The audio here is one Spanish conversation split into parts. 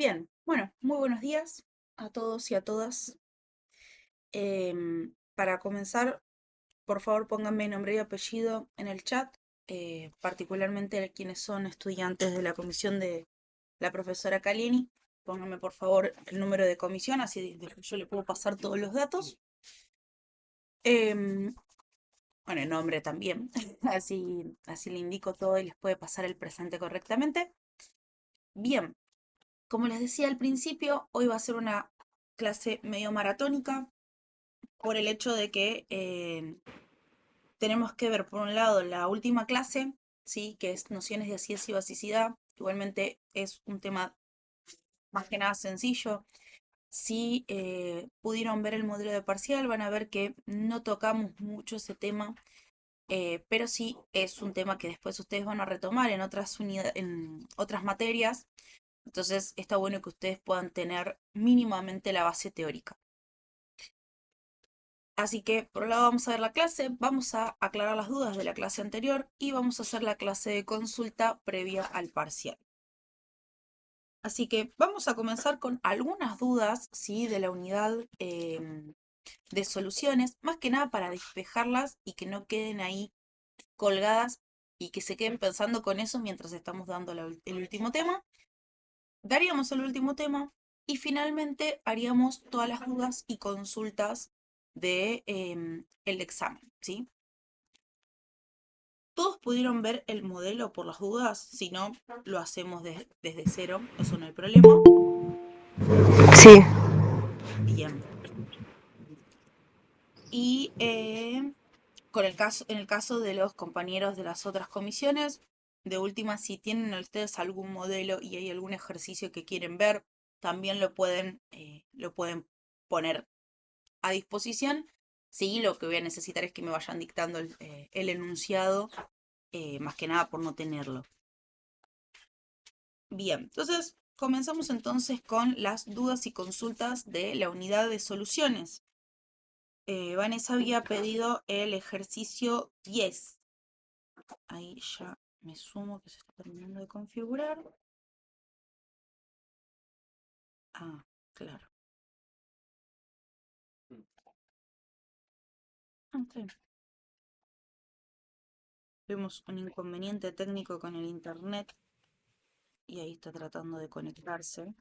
Bien, bueno, muy buenos días a todos y a todas. Para comenzar, por favor pónganme nombre y apellido en el chat, particularmente quienes son estudiantes de la comisión de la profesora Calini. Pónganme por favor el número de comisión, así yo le puedo pasar todos los datos. Em, bueno, el nombre también, así le indico todo y les puede pasar el presente correctamente. Bien, como les decía al principio, hoy va a ser una clase medio maratónica por el hecho de que tenemos que ver, por un lado, la última clase, ¿sí? Que es nociones de acidez y basicidad. Igualmente es un tema más que nada sencillo. Si pudieron ver el modelo de parcial, van a ver que no tocamos mucho ese tema, pero sí es un tema que después ustedes van a retomar en en otras materias. Entonces está bueno que ustedes puedan tener mínimamente la base teórica. Así que por un lado vamos a ver la clase, vamos a aclarar las dudas de la clase anterior y vamos a hacer la clase de consulta previa al parcial. Así que vamos a comenzar con algunas dudas, ¿sí? De la unidad de soluciones, más que nada para despejarlas y que no queden ahí colgadas y que se queden pensando con eso mientras estamos dando el último tema. Daríamos el último tema y finalmente haríamos todas las dudas y consultas de el examen, ¿sí? ¿Todos pudieron ver el modelo por las dudas? Si no, lo hacemos desde cero, eso no hay problema. Sí, Bien. Y en el caso de los compañeros de las otras comisiones, de última, si tienen ustedes algún modelo y hay algún ejercicio que quieren ver, también lo pueden poner a disposición. Sí, lo que voy a necesitar es que me vayan dictando el enunciado, más que nada por no tenerlo. Bien, entonces comenzamos entonces con las dudas y consultas de la unidad de soluciones. Vanessa había pedido el ejercicio 10. Ahí ya me sumo que se está terminando de configurar. Ah, claro. Ah, está bien. Tuvimos un inconveniente técnico con el internet y ahí está tratando de conectarse.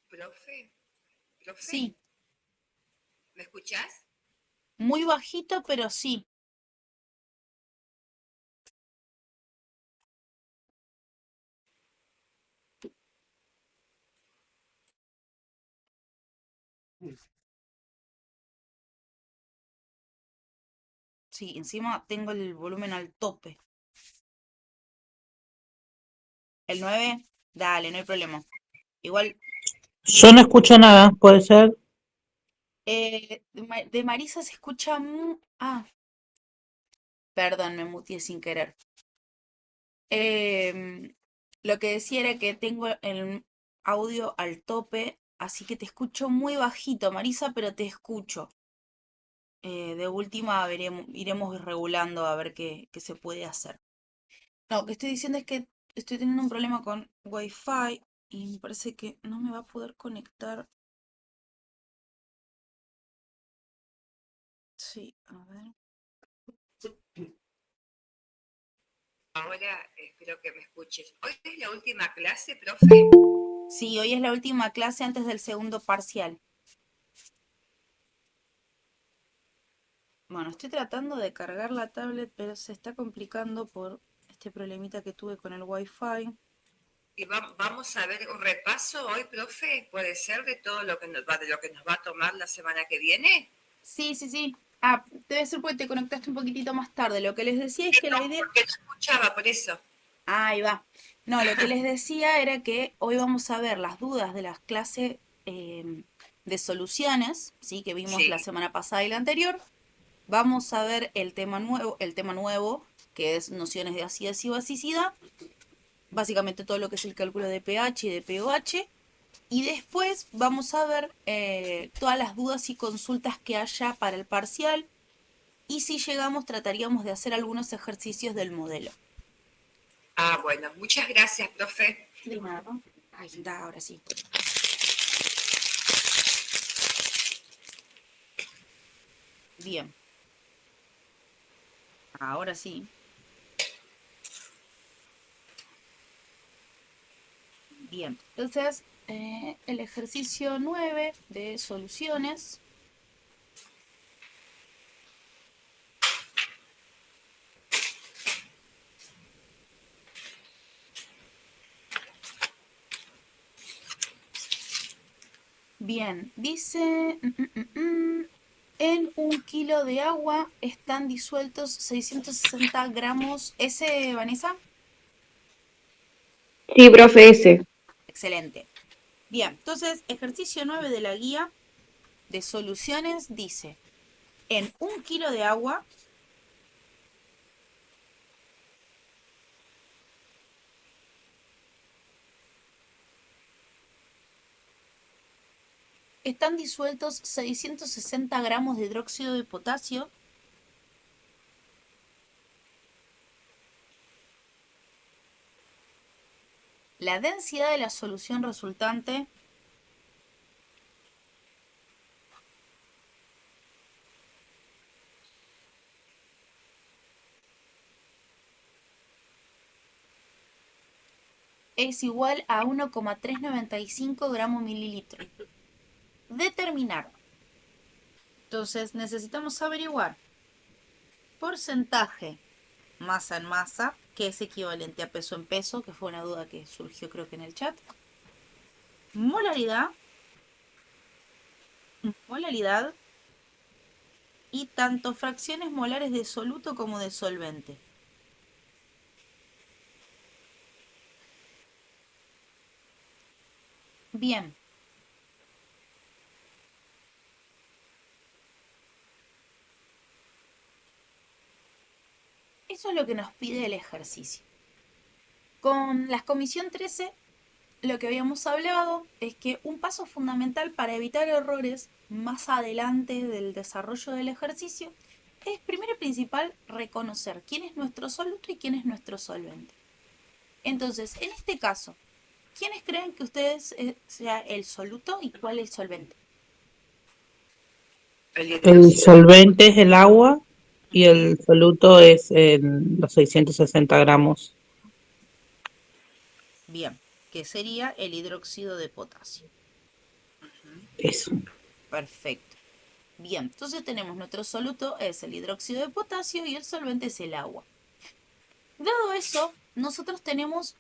Profe, profe, Sí, ¿me escuchás? muy bajito, pero sí. Sí, encima tengo el volumen al tope. ¿El 9? Dale, no hay problema. Igual, yo no escucho nada, puede ser. de Marisa se escucha... Ah, perdón, me muteé sin querer. Lo que decía era que tengo el audio al tope, así que te escucho muy bajito, Marisa, pero te escucho. De última iremos regulando a ver qué se puede hacer. No, lo que estoy diciendo es que estoy teniendo un problema con Wi-Fi y me parece que no me va a poder conectar. Sí, a ver. Ahora espero que me escuches. Hoy es la última clase, profe. Sí, hoy es la última clase antes del segundo parcial. Bueno, estoy tratando de cargar la tablet, pero se está complicando por este problemita que tuve con el Wi-Fi. Y vamos a ver un repaso hoy, profe. ¿Puede ser de todo lo que de lo que nos va a tomar la semana que viene? Sí, sí, sí. Ah, debe ser porque te conectaste un poquitito más tarde. Lo que les decía es que la idea... Porque no escuchaba, por eso. Ahí va. No, lo que les decía era que hoy vamos a ver las dudas de las clases de soluciones, ¿sí? Que vimos la Sí. semana pasada y la anterior. Vamos a ver el tema nuevo, que es nociones de acidez y basicidad. Básicamente todo lo que es el cálculo de pH y de pOH. Y después vamos a ver todas las dudas y consultas que haya para el parcial. Y si llegamos, trataríamos de hacer algunos ejercicios del modelo. Ah, bueno, muchas gracias, profe. De nada. Ay, da, ahora sí. Bien. Ahora sí. Bien. Entonces, el ejercicio 9 de soluciones. Bien, dice, en 1 kilo de agua están disueltos 660 gramos. ¿Ese, Vanessa? Sí, profe, ese. Excelente. Bien, entonces, ejercicio 9 de la guía de soluciones dice, en 1 kilo de agua están disueltos 660 gramos de hidróxido de potasio. La densidad de la solución resultante es igual a 1,395 gramos mililitro. Determinar. Entonces necesitamos averiguar porcentaje masa en masa, que es equivalente a peso en peso, que fue una duda que surgió creo que en el chat. Molaridad y tanto fracciones molares de soluto como de solvente. Bien. Eso es lo que nos pide el ejercicio. Con la comisión 13, lo que habíamos hablado es que un paso fundamental para evitar errores más adelante del desarrollo del ejercicio es primero y principal reconocer quién es nuestro soluto y quién es nuestro solvente. Entonces, en este caso, ¿quiénes creen que ustedes sea el soluto y cuál el solvente? El solvente es el agua y el soluto es los 660 gramos. Bien, que sería el hidróxido de potasio. Eso. Perfecto. Bien, entonces tenemos nuestro soluto es el hidróxido de potasio y el solvente es el agua. Dado eso, nosotros tenemos,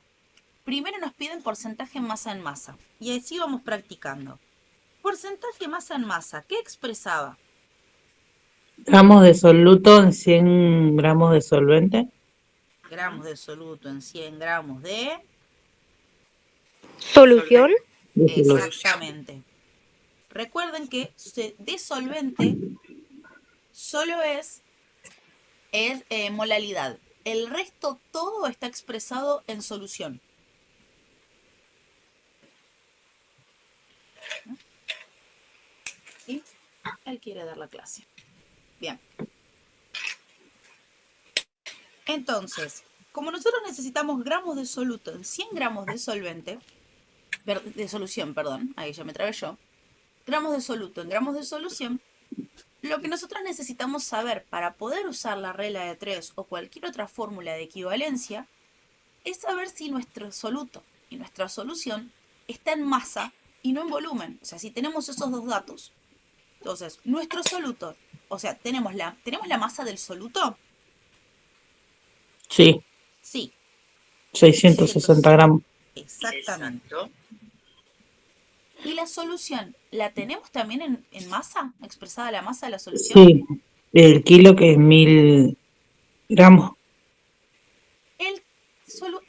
primero nos piden porcentaje masa en masa y así vamos practicando. Porcentaje masa en masa, ¿qué expresaba? Gramos de soluto en 100 gramos de solvente. Gramos de soluto en 100 gramos de... ¿Solución? Exactamente. Recuerden que de solvente solo es molalidad. El resto todo está expresado en solución. ¿Sí? Él quiere dar la clase. Bien. Entonces, como nosotros necesitamos gramos de soluto en 100 gramos de solvente, de solución, perdón, ahí ya me trabé yo, gramos de soluto en gramos de solución, lo que nosotros necesitamos saber para poder usar la regla de 3 o cualquier otra fórmula de equivalencia es saber si nuestro soluto y nuestra solución está en masa y no en volumen. O sea, si tenemos esos dos datos. Entonces, nuestro soluto, o sea, ¿tenemos la masa del soluto? Sí, Sí, 660 gramos. exactamente. ¿Y la solución? ¿La tenemos también en masa? ¿Expresada la masa de la solución? Sí, el kilo que es 1000 gramos.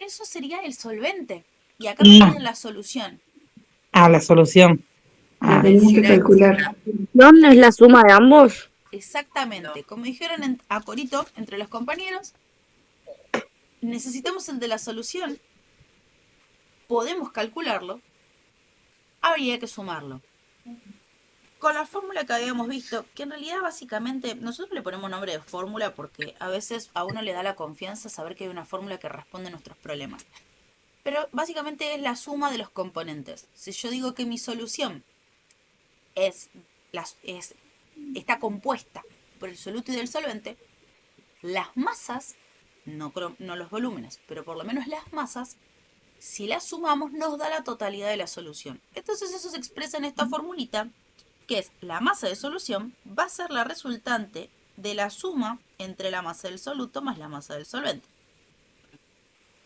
Eso sería el solvente. Y acá me piden la solución. La solución. La tenemos que calcular. ¿Dónde es la suma de ambos? Exactamente. Como dijeron a corito entre los compañeros, necesitamos el de la solución. Podemos calcularlo. Habría que sumarlo. Con la fórmula que habíamos visto, que en realidad básicamente nosotros le ponemos nombre de fórmula porque a veces a uno le da la confianza saber que hay una fórmula que responde a nuestros problemas. pero básicamente es la suma de los componentes. Si yo digo que mi solución está compuesta por el soluto y del solvente, las masas, no los volúmenes, pero por lo menos las masas, si las sumamos nos da la totalidad de la solución. Entonces eso se expresa en esta formulita, que es la masa de solución va a ser la resultante de la suma entre la masa del soluto más la masa del solvente.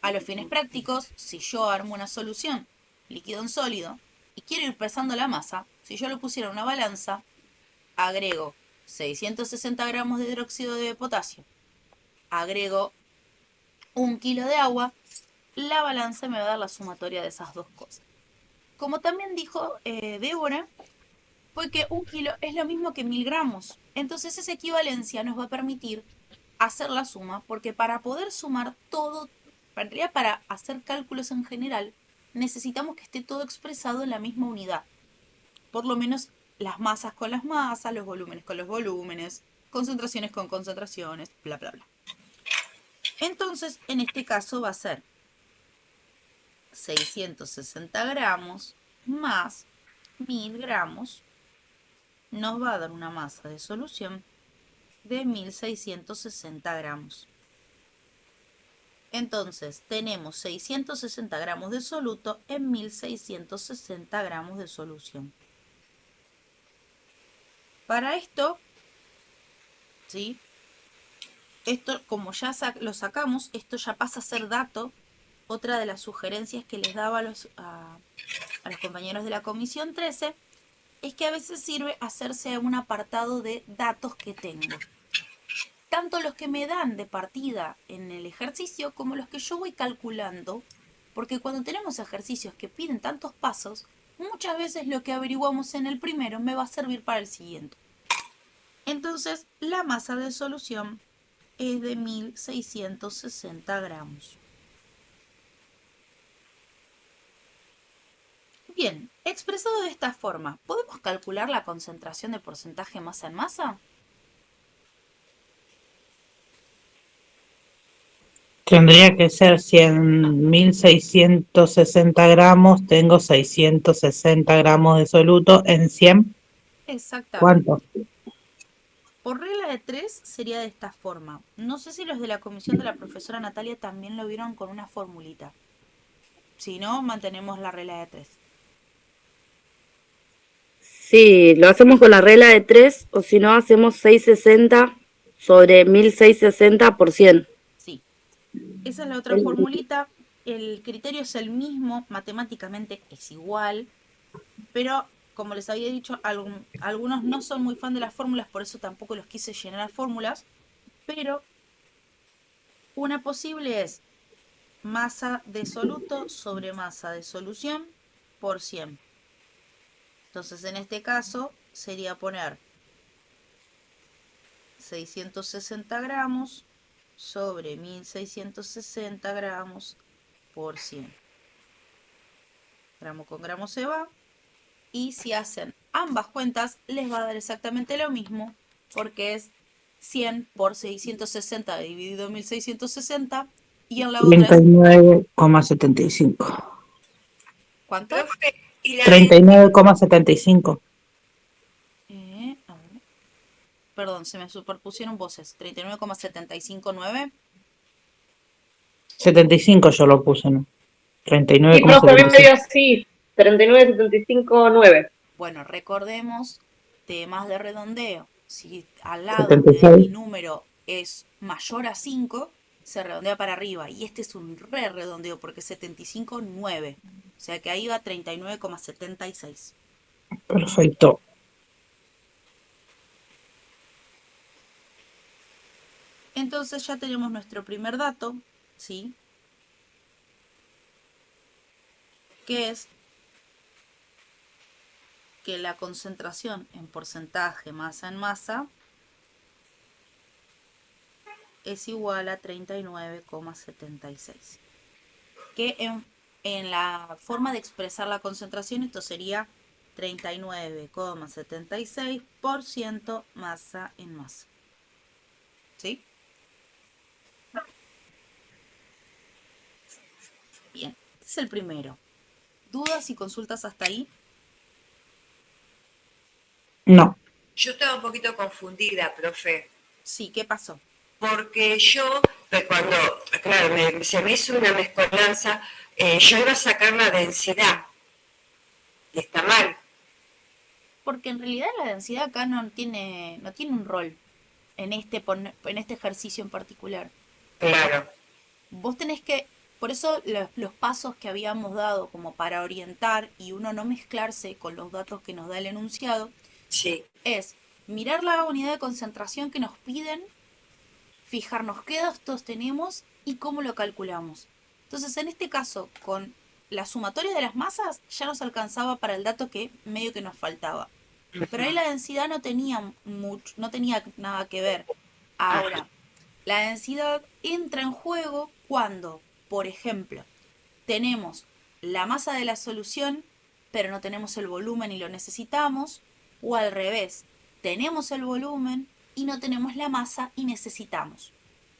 A los fines prácticos, si yo armo una solución líquido en sólido y quiero ir pesando la masa, si yo lo pusiera en una balanza, agrego 660 gramos de hidróxido de potasio, agrego 1 kilo de agua, la balanza me va a dar la sumatoria de esas dos cosas. Como también dijo Débora, fue que 1 kilo es lo mismo que 1000 gramos. Entonces esa equivalencia nos va a permitir hacer la suma, porque para poder sumar todo, en realidad para hacer cálculos en general, necesitamos que esté todo expresado en la misma unidad. Por lo menos las masas con las masas, los volúmenes con los volúmenes, concentraciones con concentraciones, bla, bla, bla. Entonces, en este caso va a ser 660 gramos más 1000 gramos nos va a dar una masa de solución de 1660 gramos. Entonces tenemos 660 gramos de soluto en 1660 gramos de solución. Para esto, ¿sí? Esto como ya lo sacamos, esto ya pasa a ser dato. Otra de las sugerencias que les daba a los compañeros de la comisión 13 es que a veces sirve hacerse un apartado de datos que tengo. Tanto los que me dan de partida en el ejercicio como los que yo voy calculando, porque cuando tenemos ejercicios que piden tantos pasos, muchas veces lo que averiguamos en el primero me va a servir para el siguiente. Entonces, la masa de solución es de 1660 gramos. Bien, expresado de esta forma, ¿podemos calcular la concentración de porcentaje masa en masa? Tendría que ser 100.660 gramos, tengo 660 gramos de soluto en 100. Exactamente. ¿Cuánto? Por regla de 3 sería de esta forma. No sé si los de la comisión de la profesora Natalia también lo vieron con una formulita. Si no, mantenemos la regla de 3. Sí, lo hacemos con la regla de 3 o si no hacemos 660 sobre 1660 por 100. Sí. Esa es la otra formulita. El criterio es el mismo, matemáticamente es igual, pero como les había dicho, algunos no son muy fan de las fórmulas, por eso tampoco los quise llenar fórmulas, pero una posible es masa de soluto sobre masa de solución por 100. Entonces en este caso sería poner 660 gramos sobre 1660 gramos por 100. Gramo con gramo se va. Y si hacen ambas cuentas, les va a dar exactamente lo mismo, porque es 100 por 660 dividido en 1660. Y en la otra es 39,75. ¿cuánto? Profe, y la 39,75. A ver. Perdón, se me superpusieron voces. 39,759. 75 yo lo puse, ¿no? Sí, profe, a mí me 39,75. dio así, 39,75,9. Bueno, recordemos temas de redondeo. Si al lado de mi 76. número es mayor a 5, se redondea para arriba. Y este es un re redondeo porque es 75,9. O sea que ahí va 39,76. Perfecto. Entonces ya tenemos nuestro primer dato, ¿sí? Que es que la concentración en porcentaje masa en masa es igual a 39,76. Que en la forma de expresar la concentración esto sería 39,76% masa en masa. ¿Sí? Bien. Este es el primero. ¿Dudas y consultas hasta ahí? No. Yo estaba un poquito confundida, profe, Sí, ¿qué pasó? porque yo, cuando, claro, se me hizo una mezcolanza, yo iba a sacar la densidad, y está mal, Porque en realidad la densidad acá no tiene un rol en este ejercicio en particular. claro, Vos tenés que, por eso los pasos que habíamos dado como para orientar y uno no mezclarse con los datos que nos da el enunciado, sí, es mirar la unidad de concentración que nos piden, fijarnos qué datos tenemos y cómo lo calculamos. Entonces, en este caso, con la sumatoria de las masas ya nos alcanzaba para el dato que medio que nos faltaba. Pero ahí la densidad no tenía no tenía nada que ver. Ahora, la densidad entra en juego cuando, por ejemplo, tenemos la masa de la solución, pero no tenemos el volumen y lo necesitamos, o al revés, tenemos el volumen y no tenemos la masa y necesitamos.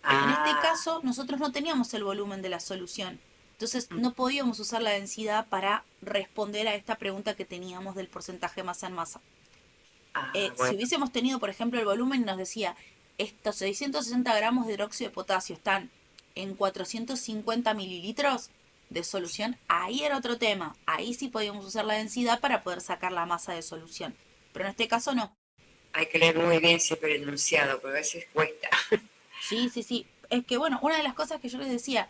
En este caso, nosotros no teníamos el volumen de la solución, entonces no podíamos usar la densidad para responder a esta pregunta que teníamos del porcentaje masa en masa. Si bueno, hubiésemos tenido, por ejemplo, el volumen, nos decía, estos 660 gramos de hidróxido de potasio están en 450 mililitros de solución, ahí era otro tema. Ahí sí podíamos usar la densidad para poder sacar la masa de solución. Pero en este caso no. hay que leer muy bien siempre el enunciado, porque a veces cuesta. Sí, sí, sí. Es que bueno, una de las cosas que yo les decía,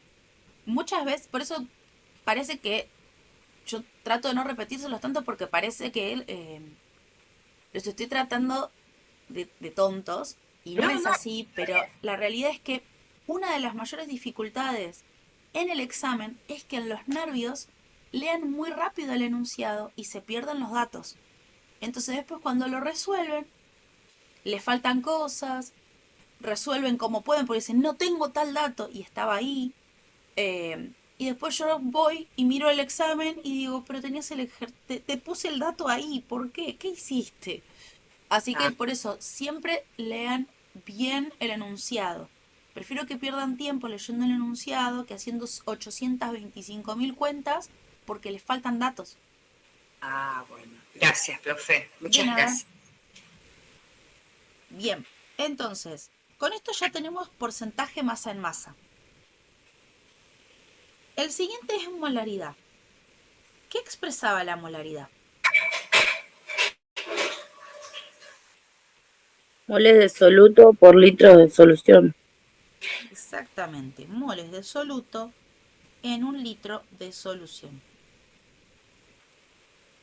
muchas veces, por eso parece que yo trato de no repetírselos tanto porque parece que los estoy tratando de tontos y no, es así, pero la realidad es que una de las mayores dificultades en el examen es que en los nervios lean muy rápido el enunciado y se pierden los datos. Entonces después cuando lo resuelven, les faltan cosas, resuelven como pueden porque dicen no tengo tal dato y estaba ahí. Y después yo voy y miro el examen y digo, pero tenías te puse el dato ahí, ¿por qué? ¿Qué hiciste? Así que por eso, siempre lean bien el enunciado. Prefiero que pierdan tiempo leyendo el enunciado que haciendo 825.000 cuentas porque les faltan datos. Bueno, gracias, profe, De muchas nada. gracias. Bien, entonces, con esto ya tenemos porcentaje masa en masa. El siguiente es molaridad. ¿Qué expresaba la molaridad? Moles de soluto por litro de solución. Exactamente, moles de soluto en un litro de solución.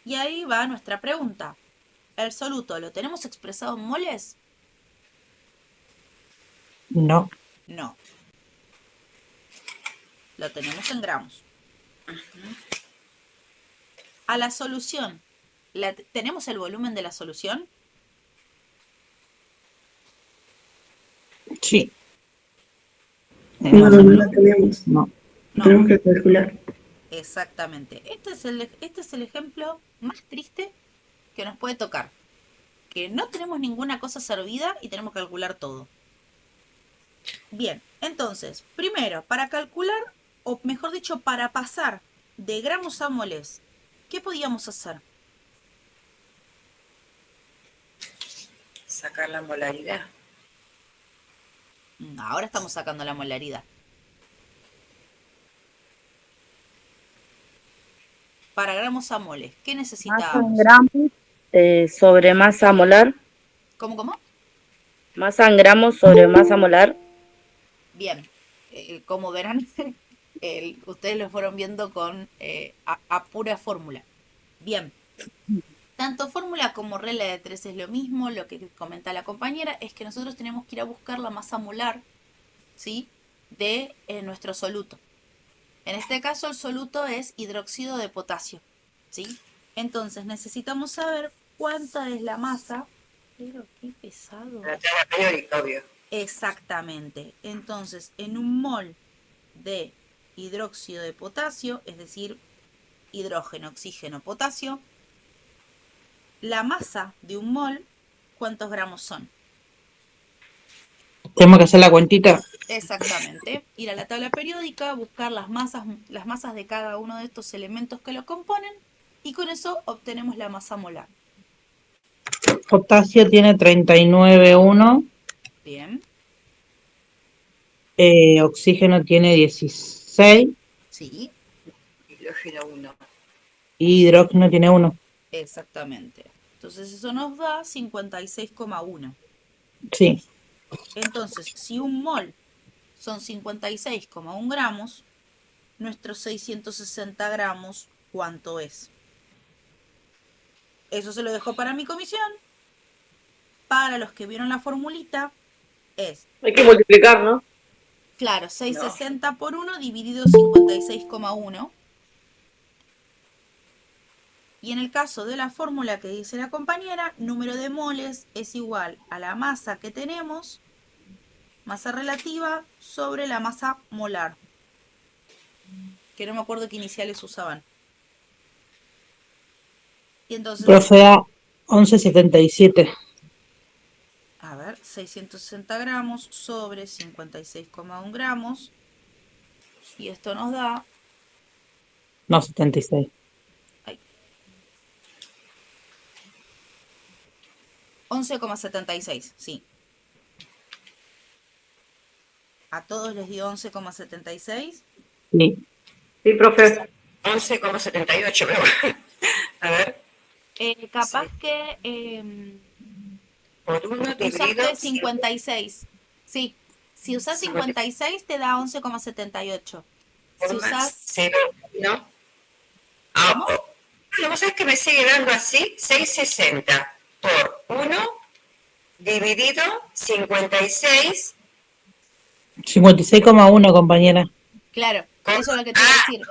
Y ahí va nuestra pregunta. ¿El soluto lo tenemos expresado en moles? No. No. Lo tenemos en gramos. A la solución, ¿tenemos el volumen de la solución? Sí. No, no la tenemos. No. No. Tenemos que calcular. Exactamente. Este es el ejemplo más triste que nos puede tocar. Que no tenemos ninguna cosa servida y tenemos que calcular todo. Bien, entonces, primero, para calcular, o mejor dicho, para pasar de gramos a moles, ¿qué podíamos hacer? Sacar la molaridad. Ahora estamos sacando la molaridad. Para gramos a moles, ¿qué Masa en necesitábamos? gramos sobre masa molar. ¿Cómo? Masa en gramos sobre masa molar. Bien, como verán, ustedes lo fueron viendo con a pura fórmula. Bien, tanto fórmula como regla de 3 es lo mismo. Lo que comenta la compañera es que nosotros tenemos que ir a buscar la masa molar, ¿sí?, de nuestro soluto. En este caso el soluto es hidróxido de potasio, ¿sí? Entonces necesitamos saber cuánta es la masa. Pero qué pesado. La tabla periódica, obvio. Exactamente. Entonces, en un mol de hidróxido de potasio, es decir, hidrógeno, oxígeno, potasio, la masa de un mol, ¿cuántos gramos son? Tenemos que hacer la cuentita. Exactamente. Ir a la tabla periódica, buscar las masas de cada uno de estos elementos que lo componen y con eso obtenemos la masa molar. Potasio tiene 39,1. Bien, Oxígeno tiene 16. sí, Hidrógeno 1. Y hidrógeno tiene 1. exactamente. Entonces eso nos da 56,1. Sí. Entonces, si un mol son 56,1 gramos, nuestros 660 gramos, ¿cuánto es? Eso se lo dejo para mi comisión. Para los que vieron la formulita, es, Hay que multiplicar, ¿no? claro, 660 por 1 dividido 56,1. Y en el caso de la fórmula que dice la compañera, número de moles es igual a la masa que tenemos, masa relativa, sobre la masa molar. Que no me acuerdo qué iniciales usaban. Y entonces, Profe A, 11,77. a ver, 660 gramos sobre 56,1 gramos. Y esto nos da... No, 76. Ay, 11,76, sí. A todos les dio 11,76. Sí. Sí, profe. 11,78, pero a ver. Capaz Sí. que Por 1 dividido. usaste 56. Sí, si usas 56 te da 11,78. Si usas... 0, ¿no? ¿Cómo? Bueno, vos sabés que me sigue dando así, 660 por 1 dividido 56. 56,1, compañera. Claro, eso es lo que te iba a decir.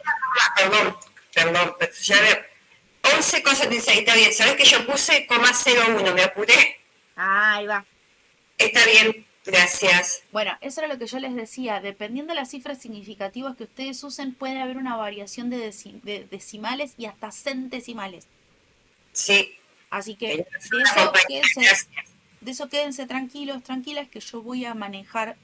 Perdón, ya veo. 11,76, está bien. ¿Sabés que yo puse ,01? Me apuré. Ah, ahí va. Está bien, gracias. Bueno, eso era lo que yo les decía. Dependiendo de las cifras significativas que ustedes usen, puede haber una variación de decimales y hasta centesimales. Sí. Así que de eso quédense tranquilos, tranquilas, que yo voy a manejar,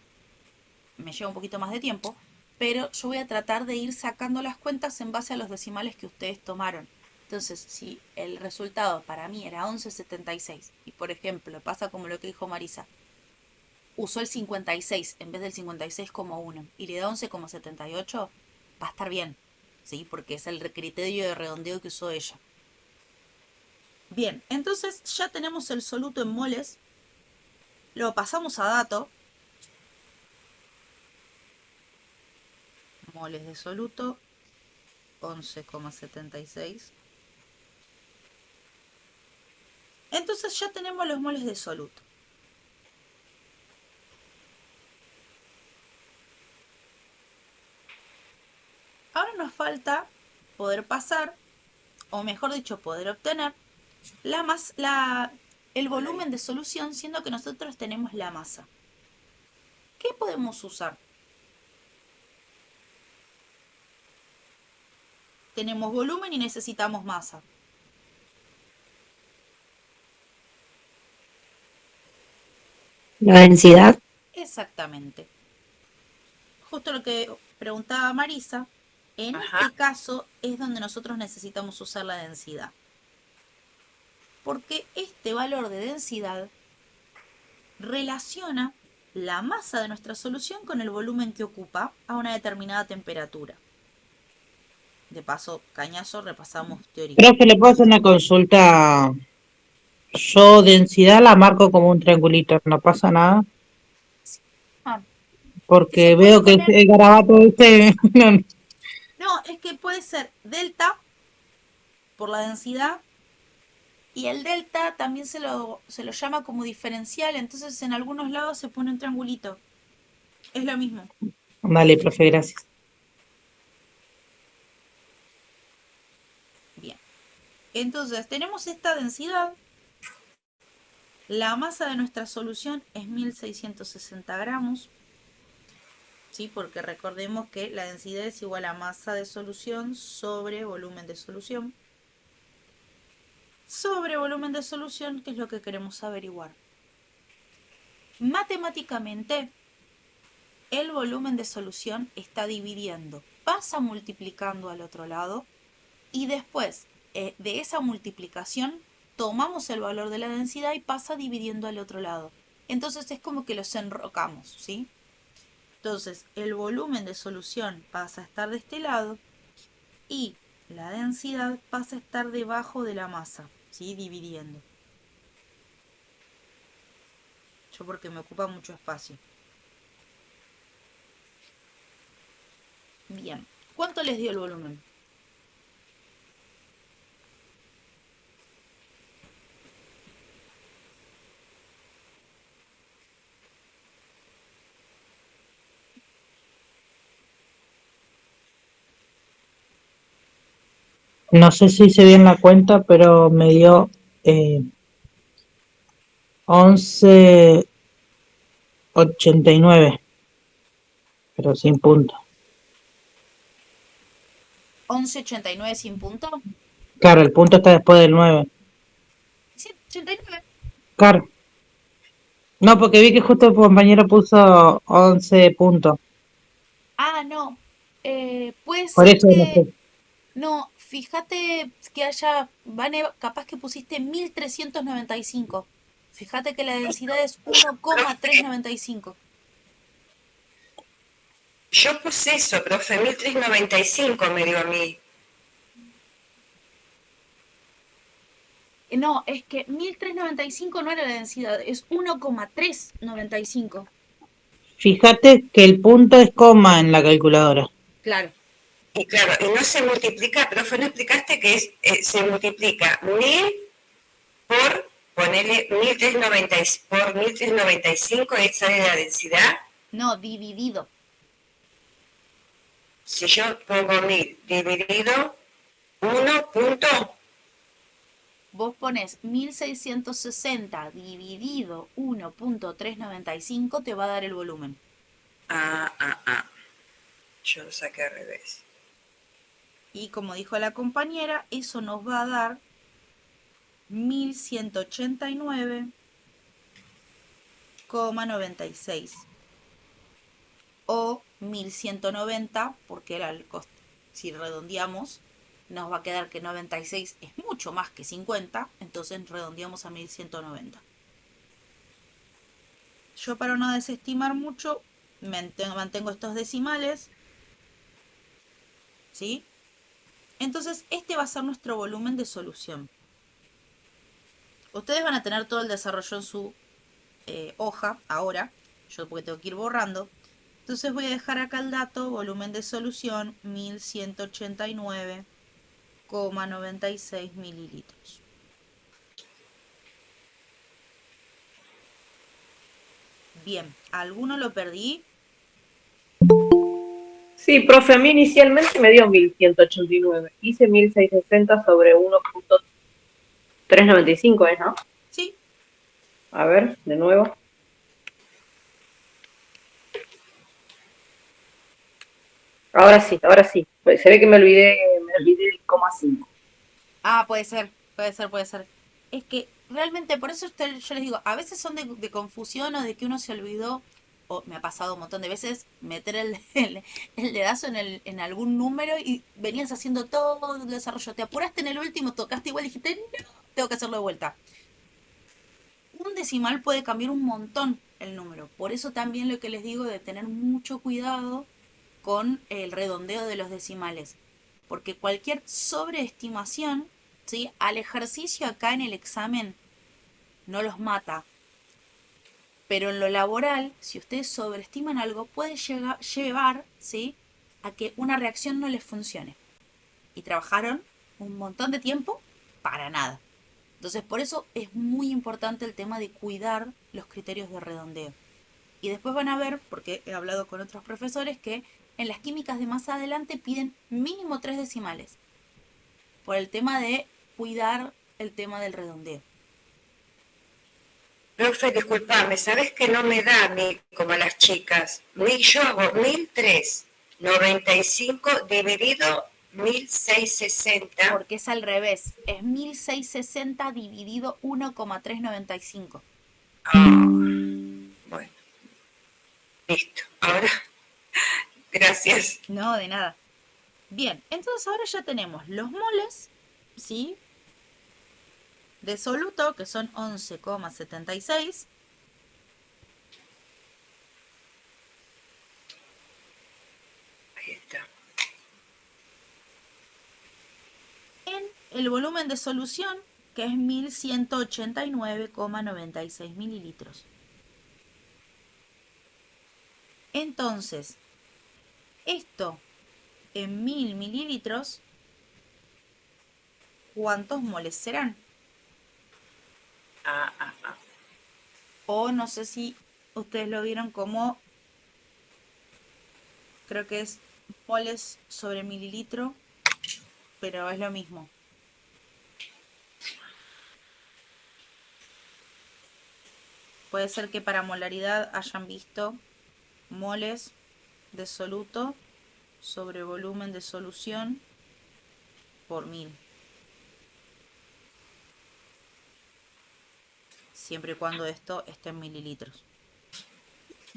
me lleva un poquito más de tiempo, pero yo voy a tratar de ir sacando las cuentas en base a los decimales que ustedes tomaron. Entonces, si el resultado para mí era 11,76 y por ejemplo pasa como lo que dijo Marisa, usó el 56 en vez del 56,1 y le da 11,78, va a estar bien, ¿sí? Porque es el criterio de redondeo que usó ella. Bien, entonces ya tenemos el soluto en moles, lo pasamos a dato. Moles de soluto, 11,76. Entonces ya tenemos los moles de soluto. Ahora nos falta poder pasar, o mejor dicho, poder obtener el volumen de solución, siendo que nosotros tenemos la masa. ¿Qué podemos usar? Tenemos volumen y necesitamos masa. La densidad. Exactamente. Justo lo que preguntaba Marisa, en Ajá. este caso es donde nosotros necesitamos usar la densidad. Porque este valor de densidad relaciona la masa de nuestra solución con el volumen que ocupa a una determinada temperatura. De paso, cañazo, repasamos teoría. Profe, ¿le puedo hacer una consulta? Yo densidad la marco como un triangulito, no pasa nada. Ah, Porque se puede veo que poner... el garabato este... No, es que puede ser delta por la densidad y el delta también se lo llama como diferencial, entonces en algunos lados se pone un triangulito. Es lo mismo. Dale, profe, gracias. Bien. Entonces tenemos esta densidad. La masa de nuestra solución es 1660 gramos. ¿Sí? Porque recordemos que la densidad es igual a masa de solución sobre volumen de solución. Sobre volumen de solución, que es lo que queremos averiguar. Matemáticamente, el volumen de solución está dividiendo, pasa multiplicando al otro lado y después de esa multiplicación tomamos el valor de la densidad y pasa dividiendo al otro lado. Entonces es como que los enrocamos, ¿sí? Entonces el volumen de solución pasa a estar de este lado y la densidad pasa a estar debajo de la masa, ¿sí? Dividiendo. Yo porque me ocupa mucho espacio. Bien. ¿Cuánto les dio el volumen? No sé si hice bien la cuenta, pero me dio 11,89, pero sin punto. 11,89 sin punto. Claro, el punto está después del 9. 89. Claro. No, porque vi que justo el compañero puso 11 puntos. Ah, no. Puede Por ser eso no que... sé. No, fíjate que haya... Vane, capaz que pusiste 1395. Fíjate que la densidad es 1,395. Yo puse eso, profe, 1395 me dio a mí. No, es que 1395 no era la densidad, es 1,395. Fíjate que el punto es coma en la calculadora. Claro. Y claro, y no se multiplica, profe, no explicaste que se multiplica 1000 por, ponerle 1395 por 1395, esa es la densidad. No, dividido. Si yo pongo 1000 dividido 1 punto, Vos pones 1660 dividido 1,395, te va a dar el volumen. yo lo saqué al revés. Y como dijo la compañera, eso nos va a dar 1189,96 o 1190, porque era el costo. Si redondeamos, nos va a quedar que 96 es mucho más que 50, entonces redondeamos a 1190. Yo, para no desestimar mucho, mantengo estos decimales, ¿sí? Entonces este va a ser nuestro volumen de solución. Ustedes van a tener todo el desarrollo en su hoja ahora, yo porque tengo que ir borrando. Entonces voy a dejar acá el dato: volumen de solución 1189,96 mililitros. Bien, ¿alguno lo perdí? Sí, profe, a mí inicialmente me dio 1189. Hice 1660 sobre 1,395, ¿es, no? Sí. A ver, de nuevo. Ahora sí, ahora sí. Pues se ve que me olvidé el coma 5. Ah, puede ser. Es que realmente, por eso yo les digo, a veces son de confusión o de que uno se olvidó, o me ha pasado un montón de veces, meter el dedazo en algún número y venías haciendo todo el desarrollo. Te apuraste en el último, tocaste igual y dijiste, no, tengo que hacerlo de vuelta. Un decimal puede cambiar un montón el número. Por eso también lo que les digo de tener mucho cuidado con el redondeo de los decimales. Porque cualquier sobreestimación, ¿sí?, al ejercicio acá en el examen no los mata. Pero en lo laboral, si ustedes sobreestiman algo, puede llevar, ¿sí?, a que una reacción no les funcione. Y trabajaron un montón de tiempo para nada. Entonces, por eso es muy importante el tema de cuidar los criterios de redondeo. Y después van a ver, porque he hablado con otros profesores, que en las químicas de más adelante piden mínimo 3 decimales. Por el tema de cuidar el tema del redondeo. Profe, disculpame, ¿sabes que no me da a mí como a las chicas? Yo hago 1395 dividido 1660. Porque es al revés. Es 1660 dividido 1,395. Bueno. Listo. Ahora, gracias. No, de nada. Bien, entonces ahora ya tenemos los moles, ¿sí? De soluto, que son 11,76. Ahí está. En el volumen de solución, que es 1189,96 mililitros. Entonces, esto en 1000 mililitros, ¿cuántos moles serán? O no sé si ustedes lo vieron como, creo que es moles sobre mililitro, pero es lo mismo. Puede ser que para molaridad hayan visto moles de soluto sobre volumen de solución por 1000. Siempre y cuando esto esté en mililitros.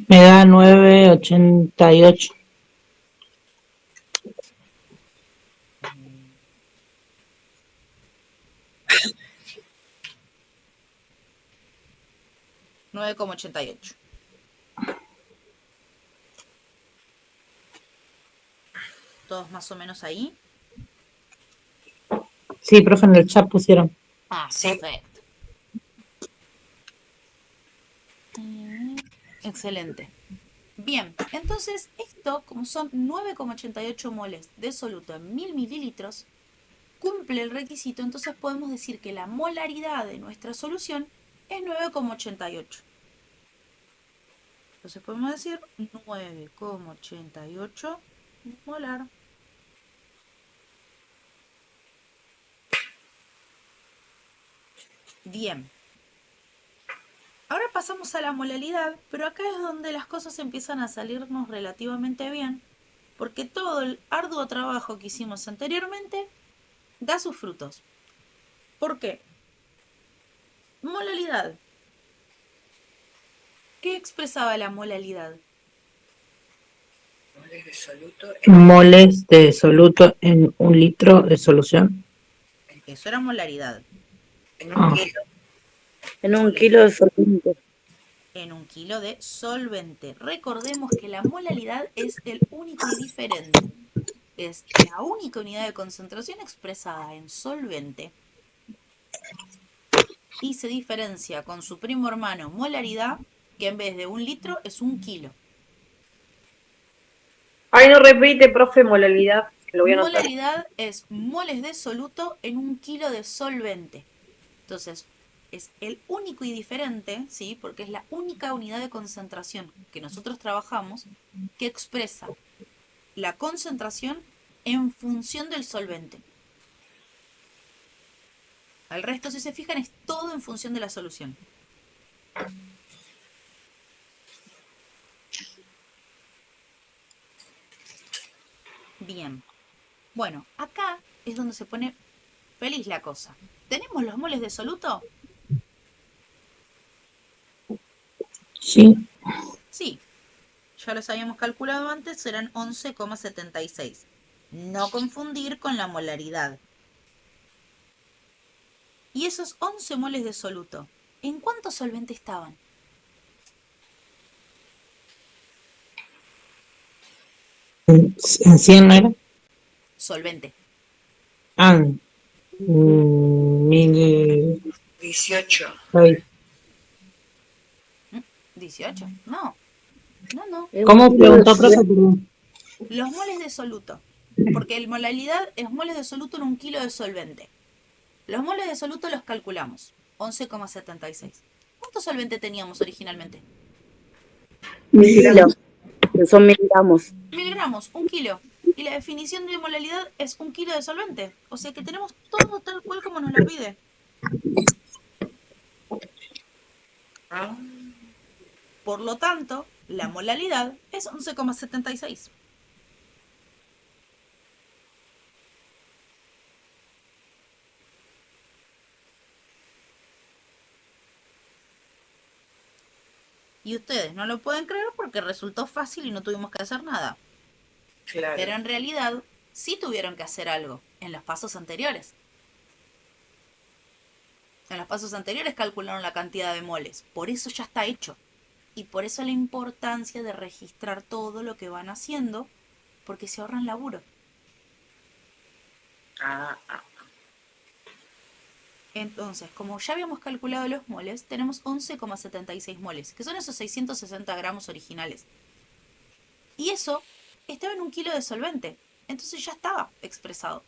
Me da 9,88. 9,88. ¿Todos más o menos ahí? Sí, profe, en el chat pusieron. Ah, Sí. perfecto. Excelente. Bien, entonces esto, como son 9,88 moles de soluto en 1000 mililitros, cumple el requisito, entonces podemos decir que la molaridad de nuestra solución es 9,88. Entonces podemos decir 9,88 molar. Bien. Ahora pasamos a la molaridad, pero acá es donde las cosas empiezan a salirnos relativamente bien, porque todo el arduo trabajo que hicimos anteriormente da sus frutos. ¿Por qué? Molaridad. ¿Qué expresaba la molaridad? Moles de soluto Moles de soluto en 1 litro de solución. Eso era molaridad. en un kilo. En 1 kilo de solvente. En 1 kilo de solvente. Recordemos que la molaridad es el único y diferente. Es la única unidad de concentración expresada en solvente. Y se diferencia con su primo hermano molaridad, que en vez de 1 litro es 1 kilo. Ay, no repite, profe, molaridad, que lo voy a anotar. Molaridad es moles de soluto en 1 kilo de solvente. Entonces, es el único y diferente, ¿sí? Porque es la única unidad de concentración que nosotros trabajamos que expresa la concentración en función del solvente. Al resto, si se fijan, es todo en función de la solución. Bien. Bueno, acá es donde se pone feliz la cosa. ¿Tenemos los moles de soluto? Sí. Sí. Ya los habíamos calculado antes, serán 11,76. No confundir con la molaridad. Y esos 11 moles de soluto, ¿en cuánto solvente estaban? ¿En 100 no era? Solvente. Ah, 1006. 18. 18. No, no. Es un ¿Cómo kilo de preguntó, profe? solvente. Perdón. Los moles de soluto. Porque la molaridad es moles de soluto en 1 kilo de solvente. Los moles de soluto los calculamos. 11,76. ¿Cuánto solvente teníamos originalmente? 1000 gramos. Que son 1000 gramos. 1000 gramos, 1 kilo. Y la definición de molaridad es 1 kilo de solvente. O sea que tenemos todo tal cual como nos lo pide. Ah, Por lo tanto, la molaridad es 11,76. Y Y ustedes no lo pueden creer porque resultó fácil y no tuvimos que hacer nada. Claro. Pero en realidad sí tuvieron que hacer algo en los pasos anteriores. En los pasos anteriores calcularon la cantidad de moles. Por eso ya está hecho. Y por eso la importancia de registrar todo lo que van haciendo, porque se ahorran laburo. Ah, ah. Entonces, como ya habíamos calculado los moles, tenemos 11,76 moles, que son esos 660 gramos originales. Y eso estaba en 1 kilo de solvente. Entonces ya estaba expresado.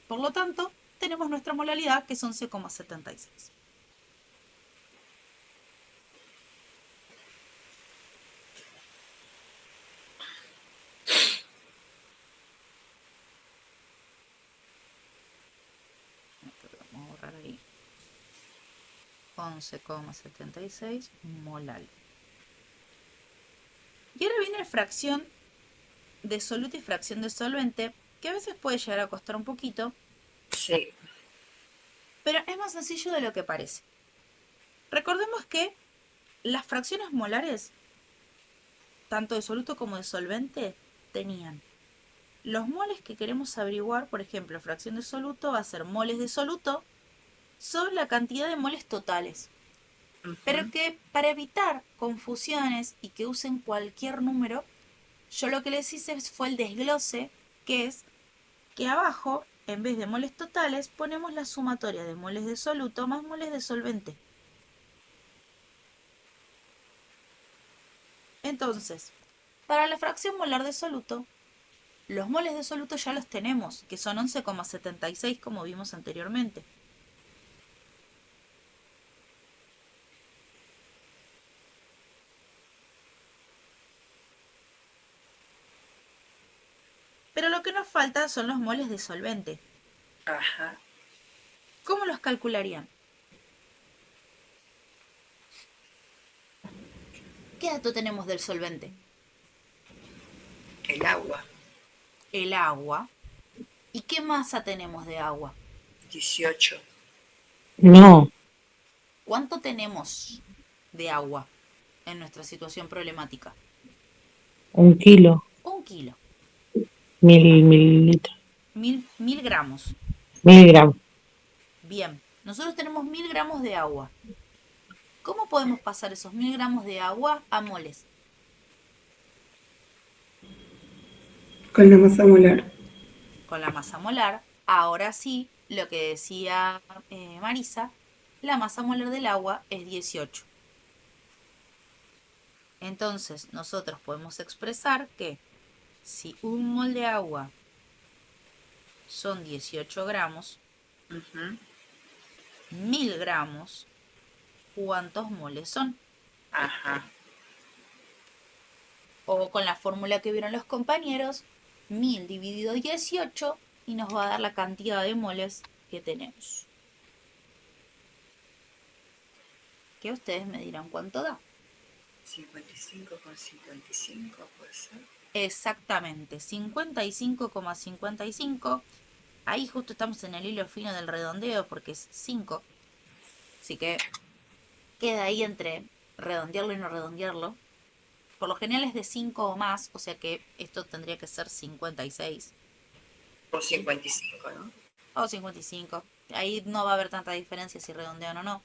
Por lo tanto, tenemos nuestra molalidad, que es 11,76. Vamos a borrar ahí. 11,76 molal. Y ahora viene la fracción de soluto y fracción de solvente, que a veces puede llegar a costar un poquito, Sí. pero es más sencillo de lo que parece. Recordemos que las fracciones molares, tanto de soluto como de solvente, tenían los moles que queremos averiguar. Por ejemplo, fracción de soluto va a ser moles de soluto sobre la cantidad de moles totales. Pero que para evitar confusiones y que usen cualquier número, yo lo que les hice fue el desglose, que es que abajo, en vez de moles totales, ponemos la sumatoria de moles de soluto más moles de solvente. Entonces, para la fracción molar de soluto, los moles de soluto ya los tenemos, que son 11,76 como vimos anteriormente. Pero lo que nos falta son los moles de solvente. Ajá. ¿Cómo los calcularían? ¿Qué dato tenemos del solvente? El agua. El agua. ¿Y qué masa tenemos de agua? 18. No, ¿Cuánto tenemos de agua en nuestra situación problemática? 1 kilo, 1 kilo. 1000 mililitros, 1000 gramos. miligramos. Bien, nosotros tenemos 1000 gramos de agua. ¿Cómo podemos pasar esos 1000 gramos de agua a moles? Con la masa molar. Con la masa molar. Ahora sí, lo que decía Marisa, la masa molar del agua es 18. Entonces, nosotros podemos expresar que si un mol de agua son 18 gramos, 1000 gramos, ¿cuántos moles son? Ajá. O con la fórmula que vieron los compañeros, 1000 dividido 18 y nos va a dar la cantidad de moles que tenemos. Que ustedes me dirán cuánto da. 55,55 puede ser. Exactamente, 55,55. Ahí justo estamos en el hilo fino del redondeo porque es 5. Así que queda ahí entre redondearlo y no redondearlo. Por lo general es de 5 o más, o sea que esto tendría que ser 56. O 55, ¿no? O 55. Ahí no va a haber tanta diferencia si redondean o no.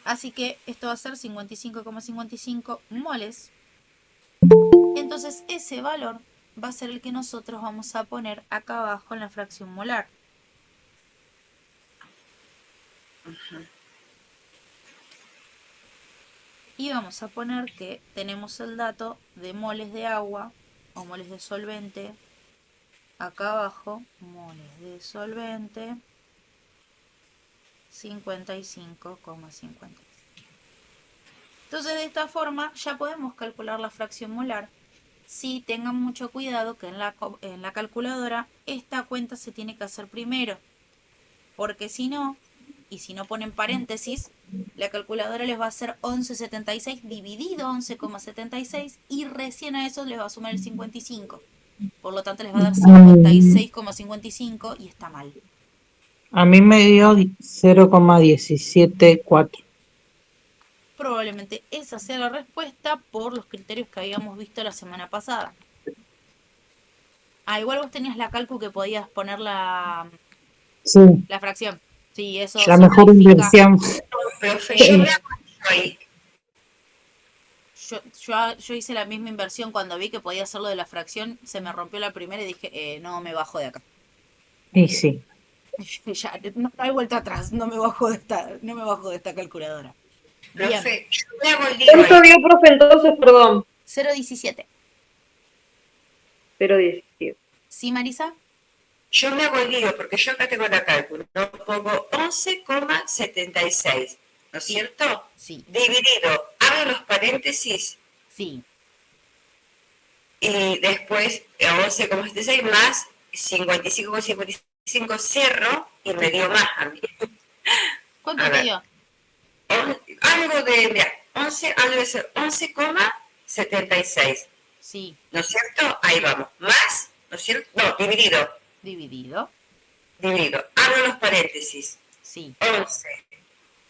Así que esto va a ser 55,55 moles. Entonces ese valor va a ser el que nosotros vamos a poner acá abajo en la fracción molar. Y vamos a poner que tenemos el dato de moles de agua o moles de solvente. Acá abajo, moles de solvente, 55,55. Entonces de esta forma ya podemos calcular la fracción molar. Sí, tengan mucho cuidado que en la calculadora esta cuenta se tiene que hacer primero. Porque si no, y si no ponen paréntesis, la calculadora les va a hacer 11,76 dividido 11,76 y recién a eso les va a sumar el 55. Por lo tanto les va a dar 56,55 y está mal. A mí me dio 0,174. probablemente esa sea la respuesta por los criterios que habíamos visto la semana pasada. Ah, igual vos tenías la calcu que podías poner la Sí, fracción. Sí, eso la mejor simplifica. inversión. Profe, yo me hago ahí. Yo hice la misma inversión cuando vi que podía hacerlo de la fracción, se me rompió la primera y dije, no me bajo de acá. Y sí. Ya, no hay vuelta atrás, no me bajo de esta calculadora. Bien, Profe, yo me hago el lío ¿Cuánto ahí. dio, profe, entonces? Perdón. 0,17. 0,17. ¿Sí, Marisa? Yo me hago el lío porque yo acá tengo la cálculo. No pongo 11,76, ¿no es cierto? Sí, Dividido, abro los paréntesis sí, y después 11,76 más 55,55 cierro y me dio más a mí. ¿cuánto A te ver. dio? Algo de, mira, 11, algo de ser 11,76, Sí, ¿no es cierto? Ahí vamos. Más, ¿no es cierto? No, dividido. dividido. Abro los paréntesis. Sí,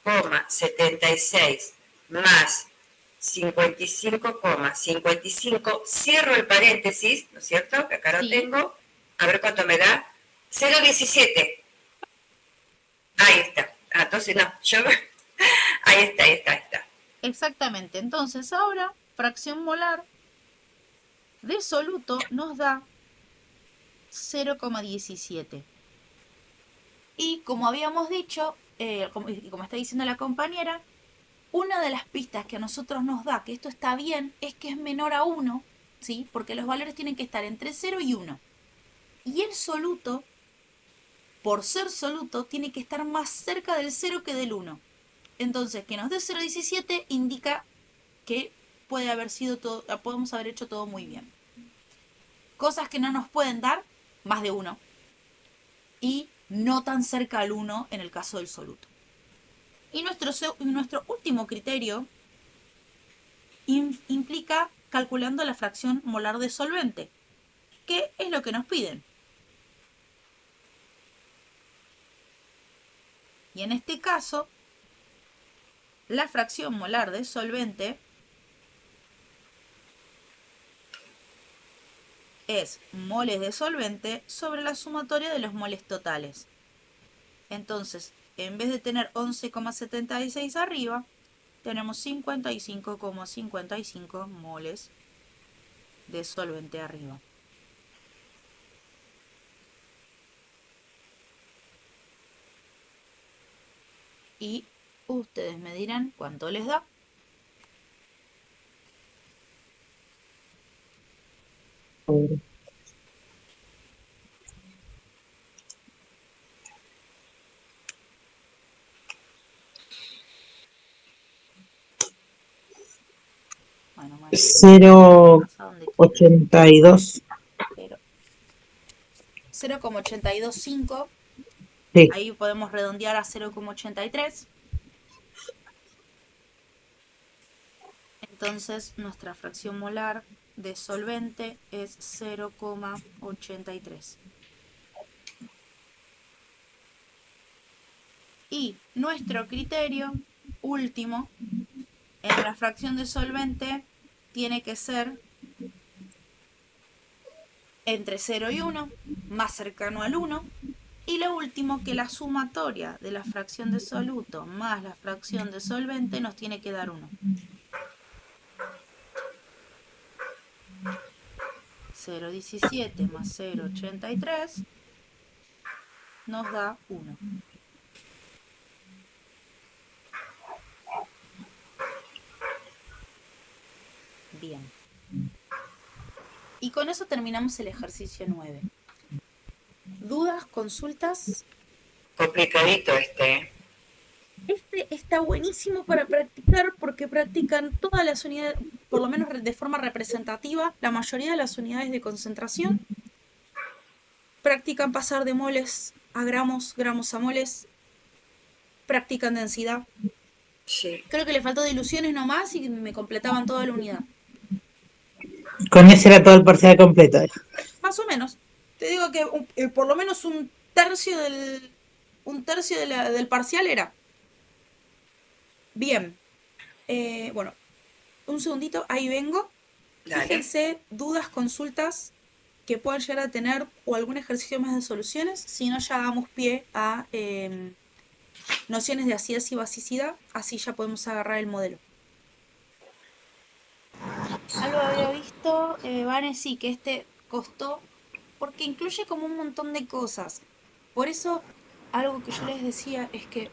11,76 más 55,55, cierro el paréntesis, ¿no es cierto? Que acá lo Sí. tengo. A ver cuánto me da. 0,17. Ahí está. Ah, entonces no, yo... Ahí está. exactamente. Entonces ahora, fracción molar de soluto nos da 0,17. Y como habíamos dicho, como está diciendo la compañera, una de las pistas que a nosotros nos da que esto está bien es que es menor a 1, ¿sí? Porque los valores tienen que estar entre 0 y 1. Y el soluto, por ser soluto, tiene que estar más cerca del 0 que del 1. Entonces, que nos dé 0,17 indica que podemos haber hecho todo muy bien. Cosas que no nos pueden dar, más de 1. Y no tan cerca al 1 en el caso del soluto. Y nuestro último criterio implica calculando la fracción molar de solvente, que es lo que nos piden. Y en este caso, la fracción molar de solvente es moles de solvente sobre la sumatoria de los moles totales. Entonces, en vez de tener 11,76 arriba, tenemos 55,55 moles de solvente arriba. Y ustedes me dirán cuánto les da. Bueno, 0,82. 0,825. Sí. Ahí podemos redondear a 0,83. Entonces nuestra fracción molar de solvente es 0,83. Y nuestro criterio último en la fracción de solvente tiene que ser entre 0 y 1, más cercano al 1. Y lo último, que la sumatoria de la fracción de soluto más la fracción de solvente nos tiene que dar 1. 0,17 más 0,83 nos da 1. Bien. Y con eso terminamos el ejercicio 9. ¿Dudas? ¿Consultas? Complicadito este. Este está buenísimo para practicar porque practican todas las unidades, por lo menos de forma representativa, la mayoría de las unidades de concentración. Practican pasar de moles a gramos, gramos a moles. Practican densidad. Sí. Creo que le faltó diluciones nomás y me completaban toda la unidad. Con ese era todo el parcial completo. Más o menos. Te digo que por lo menos un tercio del parcial era. Bien. Bueno, un segundito, ahí vengo. Dale. Fíjense, dudas, consultas que puedan llegar a tener o algún ejercicio más de soluciones. Si no, ya hagamos pie a nociones de acidez y basicidad. Así ya podemos agarrar el modelo. Algo había visto, Vane, sí, que este costó, porque incluye como un montón de cosas. Por eso, algo que yo les decía es que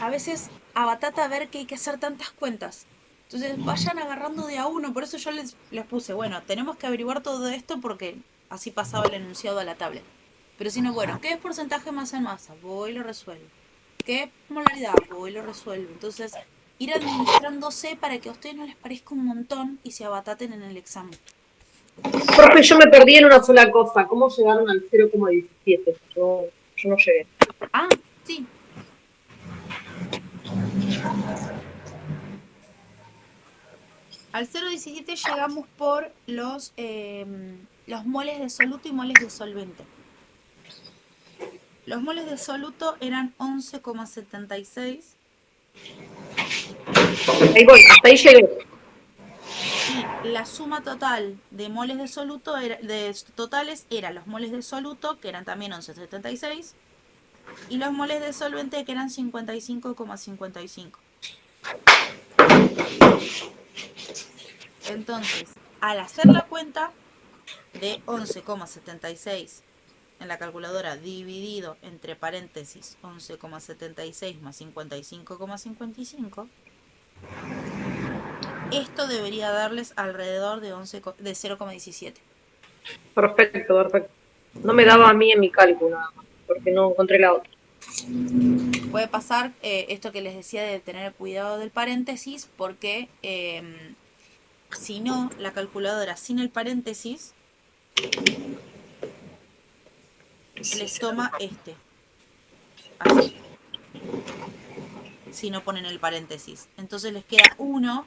a veces a batata ver que hay que hacer tantas cuentas. Entonces vayan agarrando de a uno, por eso yo les puse, bueno, tenemos que averiguar todo esto porque así pasaba el enunciado a la tablet. Pero si no, bueno, ¿qué es porcentaje de masa en masa? Voy y lo resuelvo. ¿Qué es molaridad? Voy y lo resuelvo. Entonces, ir administrándose para que a ustedes no les parezca un montón y se abataten en el examen. Profe, yo me perdí en una sola cosa. ¿Cómo llegaron al 0,17? Yo no llegué. Ah, sí. Al 0,17 llegamos por los moles de soluto y moles de solvente. Los moles de soluto eran 11,76. Ahí voy, hasta ahí llegué. Y la suma total de moles de soluto totales era los moles de soluto, que eran también 11,76, y los moles de solvente, que eran 55,55. Entonces, al hacer la cuenta de 11,76 en la calculadora dividido entre paréntesis 11,76 más 55,55, esto debería darles alrededor de 0,17. Perfecto, perfecto. No me daba a mí en mi cálculo nada más, porque no encontré la otra. Puede pasar esto que les decía de tener cuidado del paréntesis, porque si no, la calculadora sin el paréntesis les toma así, si no ponen el paréntesis. Entonces les queda 1,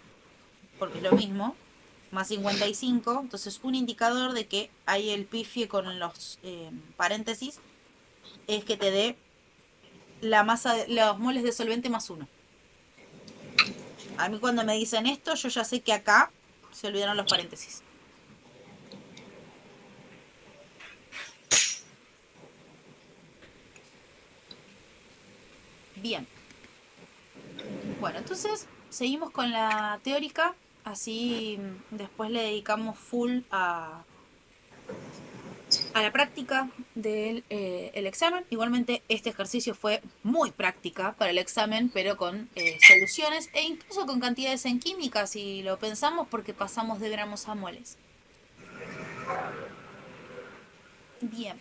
porque es lo mismo, más 55, entonces un indicador de que hay el pifie con los paréntesis es que te dé la masa de los moles de solvente más 1. A mí cuando me dicen esto, yo ya sé que acá se olvidaron los paréntesis. Bien. Bueno, entonces seguimos con la teórica, así después le dedicamos full a la práctica del el examen. Igualmente este ejercicio fue muy práctica para el examen, pero con soluciones e incluso con cantidades en química, si lo pensamos, porque pasamos de gramos a moles. Bien.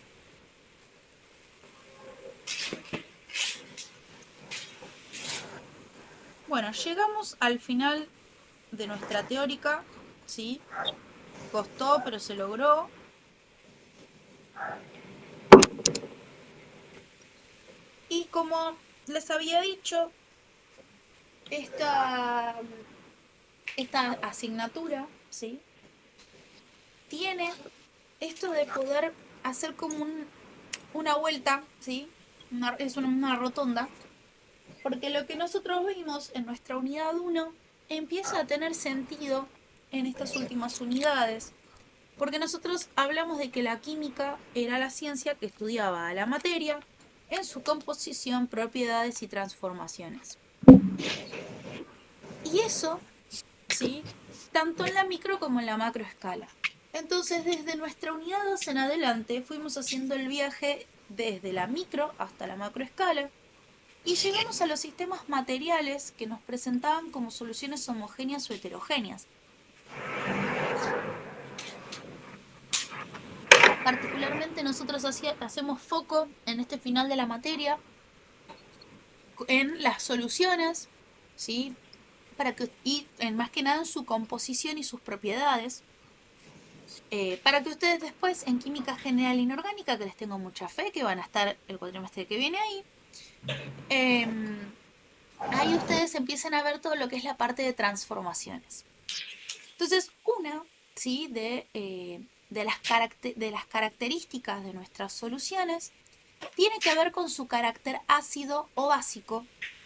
Bueno, llegamos al final de nuestra teórica, ¿sí? Costó, pero se logró. Y como les había dicho, esta asignatura, ¿sí?, tiene esto de poder hacer como una vuelta, ¿sí? Es una rotonda, porque lo que nosotros vimos en nuestra unidad 1 empieza a tener sentido en estas últimas unidades, porque nosotros hablamos de que la química era la ciencia que estudiaba a la materia en su composición, propiedades y transformaciones. Y eso, ¿sí?, tanto en la micro como en la macro escala. Entonces, desde nuestra unidad 2 en adelante, fuimos haciendo el viaje desde la micro hasta la macro escala y llegamos a los sistemas materiales que nos presentaban como soluciones homogéneas o heterogéneas. Particularmente nosotros hacemos foco en este final de la materia en las soluciones, ¿sí?, y más que nada en su composición y sus propiedades, para que ustedes después en química general inorgánica, que les tengo mucha fe, que van a estar el cuatrimestre que viene ahí, ahí ustedes empiecen a ver todo lo que es la parte de transformaciones. Entonces, una, ¿sí?, de las características de nuestras soluciones tiene que ver con su carácter ácido o básico,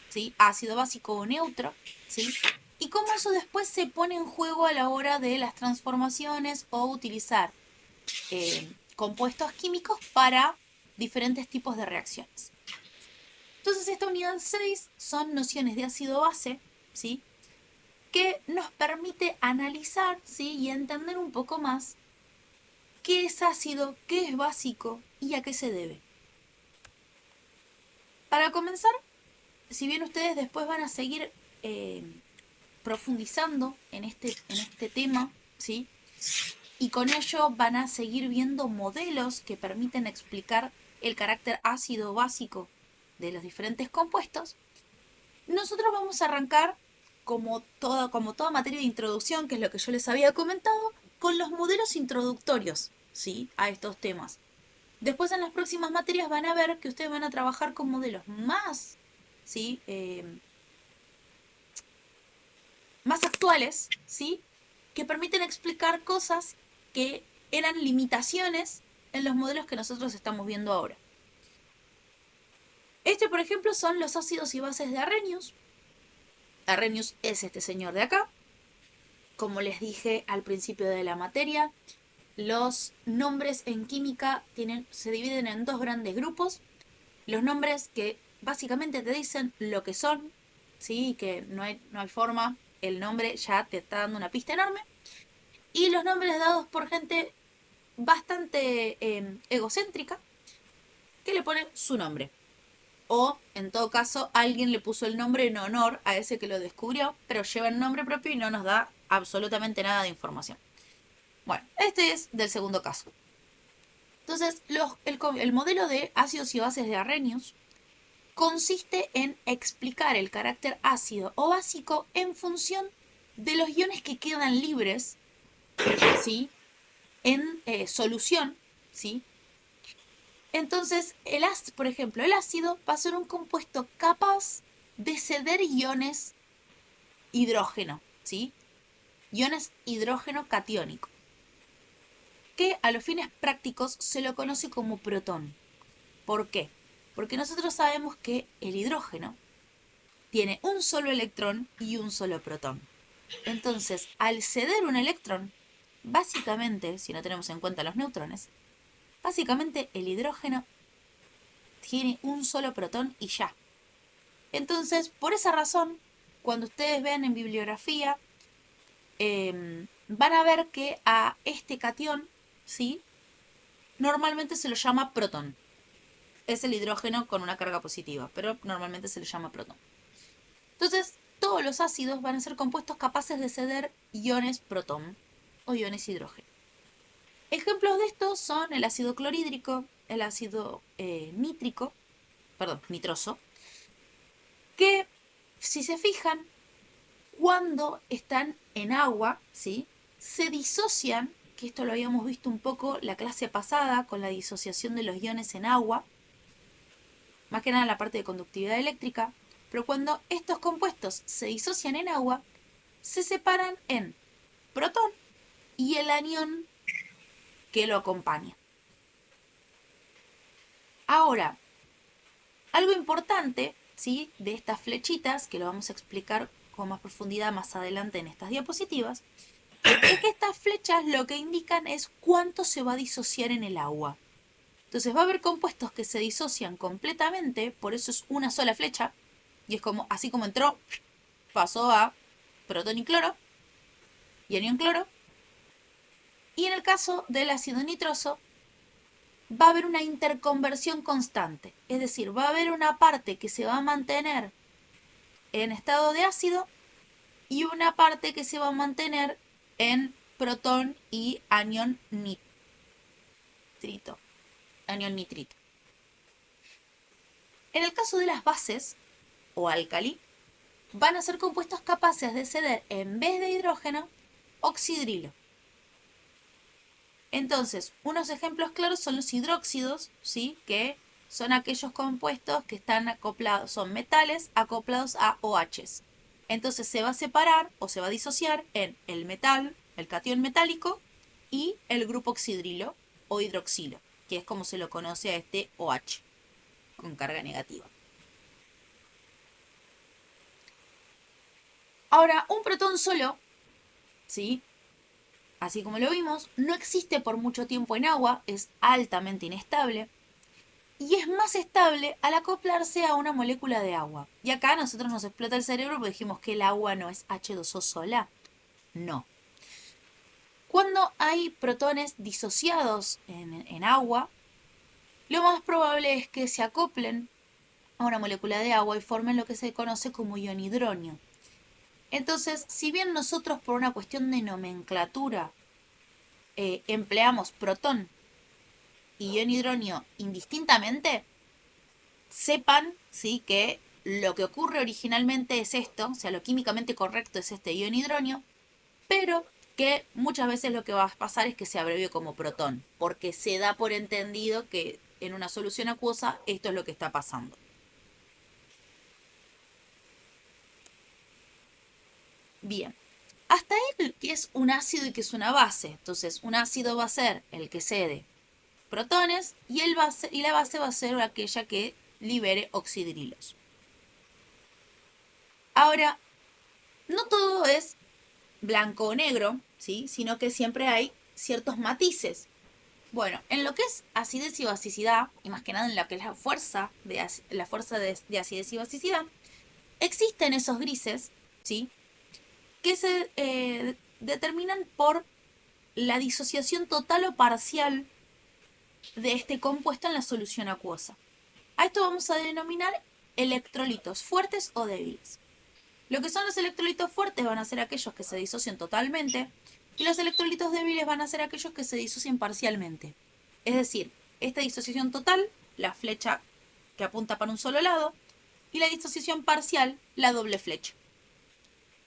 ¿sí?, ácido, básico o neutro, ¿sí?, y cómo eso después se pone en juego a la hora de las transformaciones o utilizar compuestos químicos para diferentes tipos de reacciones. Entonces esta unidad 6 son nociones de ácido-base, ¿sí? Que nos permite analizar, ¿sí? Y entender un poco más qué es ácido, qué es básico y a qué se debe. Para comenzar, si bien ustedes después van a seguir profundizando en este tema, ¿sí? Y con ello van a seguir viendo modelos que permiten explicar el carácter ácido básico de los diferentes compuestos. Nosotros vamos a arrancar como toda materia de introducción, que es lo que yo les había comentado, con los modelos introductorios, ¿sí? A estos temas. Después en las próximas materias van a ver que ustedes van a trabajar con modelos más, ¿sí? Más actuales, ¿sí? Que permiten explicar cosas que eran limitaciones en los modelos que nosotros estamos viendo ahora. Por ejemplo, son los ácidos y bases de Arrhenius. Arrhenius es este señor de acá. Como les dije al principio de la materia, los nombres en química se dividen en dos grandes grupos. Los nombres que básicamente te dicen lo que son, ¿sí? Que no hay forma, el nombre ya te está dando una pista enorme. Y los nombres dados por gente bastante egocéntrica, que le pone su nombre. O, en todo caso, alguien le puso el nombre en honor a ese que lo descubrió, pero lleva el nombre propio y no nos da absolutamente nada de información. Bueno, este es del segundo caso. Entonces, el modelo de ácidos y bases de Arrhenius consiste en explicar el carácter ácido o básico en función de los iones que quedan libres, ¿sí? En solución, ¿sí? Entonces, por ejemplo, el ácido va a ser un compuesto capaz de ceder iones hidrógeno, ¿sí? Iones hidrógeno catiónico, que a los fines prácticos se lo conoce como protón. ¿Por qué? Porque nosotros sabemos que el hidrógeno tiene un solo electrón y un solo protón. Entonces, al ceder un electrón, básicamente, si no tenemos en cuenta los neutrones, básicamente el hidrógeno tiene un solo protón y ya. Entonces, por esa razón, cuando ustedes vean en bibliografía, van a ver que a este catión, ¿sí? Normalmente se lo llama protón. Es el hidrógeno con una carga positiva, pero normalmente se le llama protón. Entonces, todos los ácidos van a ser compuestos capaces de ceder iones protón o iones hidrógeno. Ejemplos de estos son el ácido clorhídrico, el ácido nitroso, que si se fijan, cuando están en agua, ¿sí? Se disocian, que esto lo habíamos visto un poco la clase pasada con la disociación de los iones en agua, más que nada en la parte de conductividad eléctrica, pero cuando estos compuestos se disocian en agua, se separan en protón y el anión que lo acompaña. Ahora, algo importante, ¿sí? De estas flechitas, que lo vamos a explicar con más profundidad más adelante en estas diapositivas, es que estas flechas lo que indican es cuánto se va a disociar en el agua. Entonces va a haber compuestos que se disocian completamente, por eso es una sola flecha, y es como, así como entró, pasó a protón y cloro, y anión cloro. Y en el caso del ácido nitroso, va a haber una interconversión constante, es decir, va a haber una parte que se va a mantener en estado de ácido y una parte que se va a mantener en protón y anión nitrito. En el caso de las bases o álcali, van a ser compuestos capaces de ceder, en vez de hidrógeno, oxidrilo. Entonces, unos ejemplos claros son los hidróxidos, ¿sí? Que son aquellos compuestos que están acoplados, son metales acoplados a OHs. Entonces se va a separar o se va a disociar en el metal, el catión metálico, y el grupo oxidrilo o hidroxilo, que es como se lo conoce a este OH, con carga negativa. Ahora, un protón solo, ¿sí? Así como lo vimos, no existe por mucho tiempo en agua, es altamente inestable y es más estable al acoplarse a una molécula de agua. Y acá a nosotros nos explota el cerebro porque dijimos que el agua no es H2O sola. No. Cuando hay protones disociados en agua, lo más probable es que se acoplen a una molécula de agua y formen lo que se conoce como ion hidronio. Entonces, si bien nosotros por una cuestión de nomenclatura empleamos protón y ion hidronio indistintamente, sepan, ¿sí?, que lo que ocurre originalmente es esto, o sea, lo químicamente correcto es este ion hidronio, pero que muchas veces lo que va a pasar es que se abrevie como protón, porque se da por entendido que en una solución acuosa esto es lo que está pasando. Bien, hasta ahí que es un ácido y que es una base. Entonces, un ácido va a ser el que cede protones y la base va a ser aquella que libere oxidrilos. Ahora, no todo es blanco o negro, ¿sí?, sino que siempre hay ciertos matices. Bueno, en lo que es acidez y basicidad, y más que nada en lo que es la fuerza de acidez y basicidad, existen esos grises, ¿sí?, que se determinan por la disociación total o parcial de este compuesto en la solución acuosa. A esto vamos a denominar electrolitos fuertes o débiles. Lo que son los electrolitos fuertes van a ser aquellos que se disocian totalmente y los electrolitos débiles van a ser aquellos que se disocian parcialmente. Es decir, esta disociación total, la flecha que apunta para un solo lado, y la disociación parcial, la doble flecha.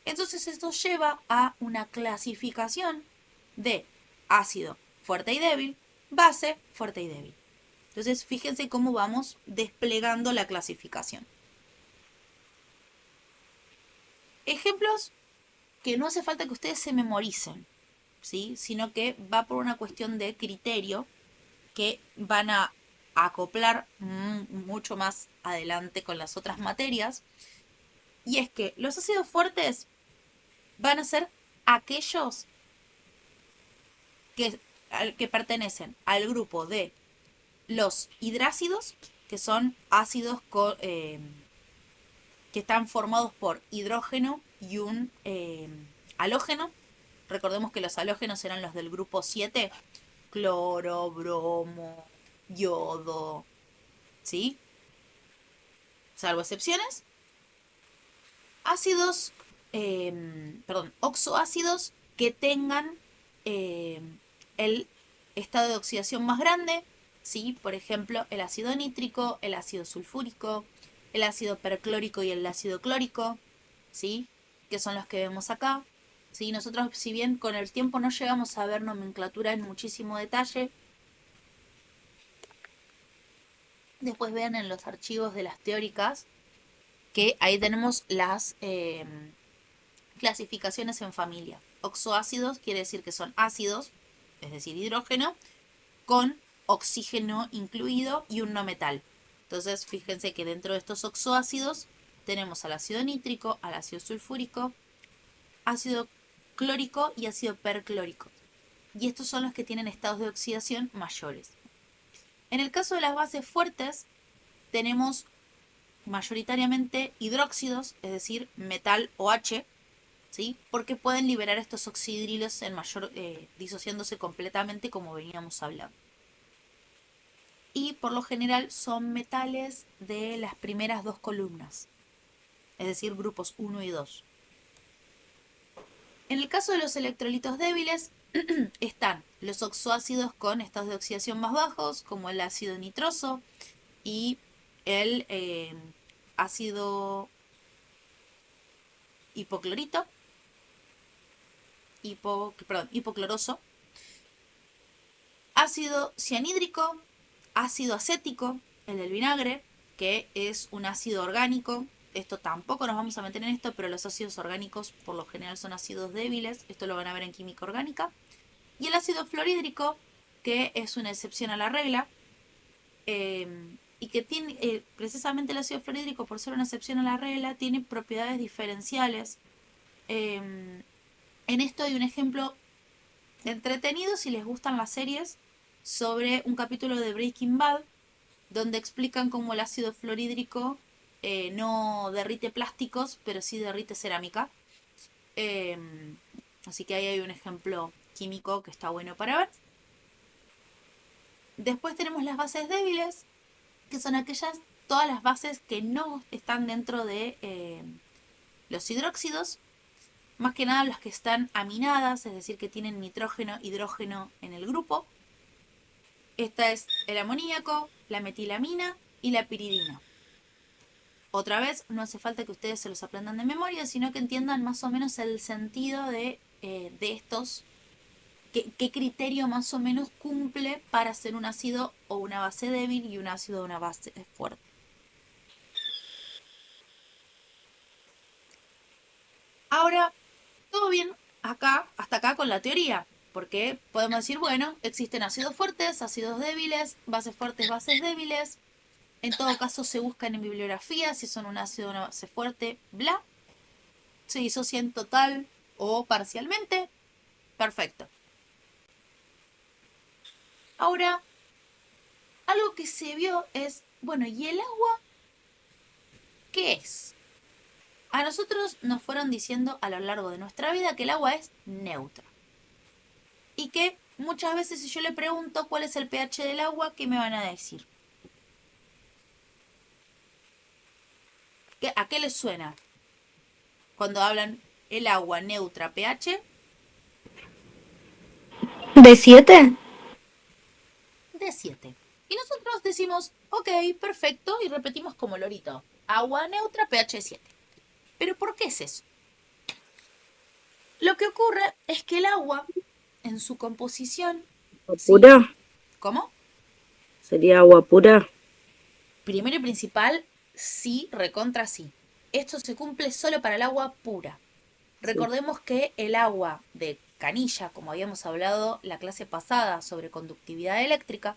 Entonces esto lleva a una clasificación de ácido fuerte y débil, base fuerte y débil. Entonces fíjense cómo vamos desplegando la clasificación. Ejemplos que no hace falta que ustedes se memoricen, ¿sí?, sino que va por una cuestión de criterio que van a acoplar mucho más adelante con las otras materias. Y es que los ácidos fuertes van a ser aquellos que pertenecen al grupo de los hidrácidos, que son ácidos que están formados por hidrógeno y un halógeno. Recordemos que los halógenos eran los del grupo 7, cloro, bromo, yodo, ¿sí?, salvo excepciones. Oxoácidos que tengan el estado de oxidación más grande, ¿sí?, por ejemplo, el ácido nítrico, el ácido sulfúrico, el ácido perclórico y el ácido clórico, ¿sí?, que son los que vemos acá. ¿Sí? Nosotros, si bien con el tiempo no llegamos a ver nomenclatura en muchísimo detalle, después vean en los archivos de las teóricas que ahí tenemos las clasificaciones en familia. Oxoácidos quiere decir que son ácidos, es decir, hidrógeno, con oxígeno incluido y un no metal. Entonces, fíjense que dentro de estos oxoácidos tenemos al ácido nítrico, al ácido sulfúrico, ácido clórico y ácido perclórico. Y estos son los que tienen estados de oxidación mayores. En el caso de las bases fuertes, tenemos mayoritariamente hidróxidos, es decir, metal OH, ¿sí?, porque pueden liberar estos oxidrilos en disociándose completamente, como veníamos hablando. Y por lo general son metales de las primeras dos columnas, es decir, grupos 1 y 2. En el caso de los electrolitos débiles, están los oxoácidos con estados de oxidación más bajos, como el ácido nitroso y el ácido hipocloroso, ácido cianhídrico, ácido acético, el del vinagre, que es un ácido orgánico. Esto tampoco nos vamos a meter en esto, pero los ácidos orgánicos por lo general son ácidos débiles. Esto lo van a ver en química orgánica. Y el ácido fluorhídrico, que es una excepción a la regla, y que tiene, precisamente el ácido fluorhídrico, por ser una excepción a la regla, tiene propiedades diferenciales En esto hay un ejemplo entretenido si les gustan las series sobre un capítulo de Breaking Bad donde explican cómo el ácido fluorhídrico no derrite plásticos, pero sí derrite cerámica. Así que ahí hay un ejemplo químico que está bueno para ver. Después tenemos las bases débiles, que son todas las bases que no están dentro de los hidróxidos, más que nada las que están aminadas, es decir, que tienen nitrógeno, hidrógeno en el grupo. Esta es el amoníaco, la metilamina y la piridina. Otra vez, no hace falta que ustedes se los aprendan de memoria, sino que entiendan más o menos el sentido de estos, qué criterio más o menos cumple para ser un ácido o una base débil y un ácido o una base fuerte. Ahora, todo bien acá, hasta acá con la teoría, porque podemos decir, bueno, existen ácidos fuertes, ácidos débiles, bases fuertes, bases débiles. En todo caso se buscan en bibliografía si son un ácido o una base fuerte, bla. Se disocian total o parcialmente. Perfecto. Ahora, algo que se vio es, bueno, ¿y el agua qué es? A nosotros nos fueron diciendo a lo largo de nuestra vida que el agua es neutra. Y que muchas veces si yo le pregunto cuál es el pH del agua, ¿qué me van a decir? ¿A qué les suena? Cuando hablan el agua neutra pH. ¿De 7? De 7. Y nosotros decimos, ok, perfecto, y repetimos como lorito. Agua neutra pH 7. ¿Pero por qué es eso? Lo que ocurre es que el agua, en su composición... ¿Pura? ¿sí? ¿Cómo? ¿Sería agua pura? Primero y principal, sí, recontra sí. Esto se cumple solo para el agua pura. Recordemos que el agua de canilla, como habíamos hablado la clase pasada sobre conductividad eléctrica,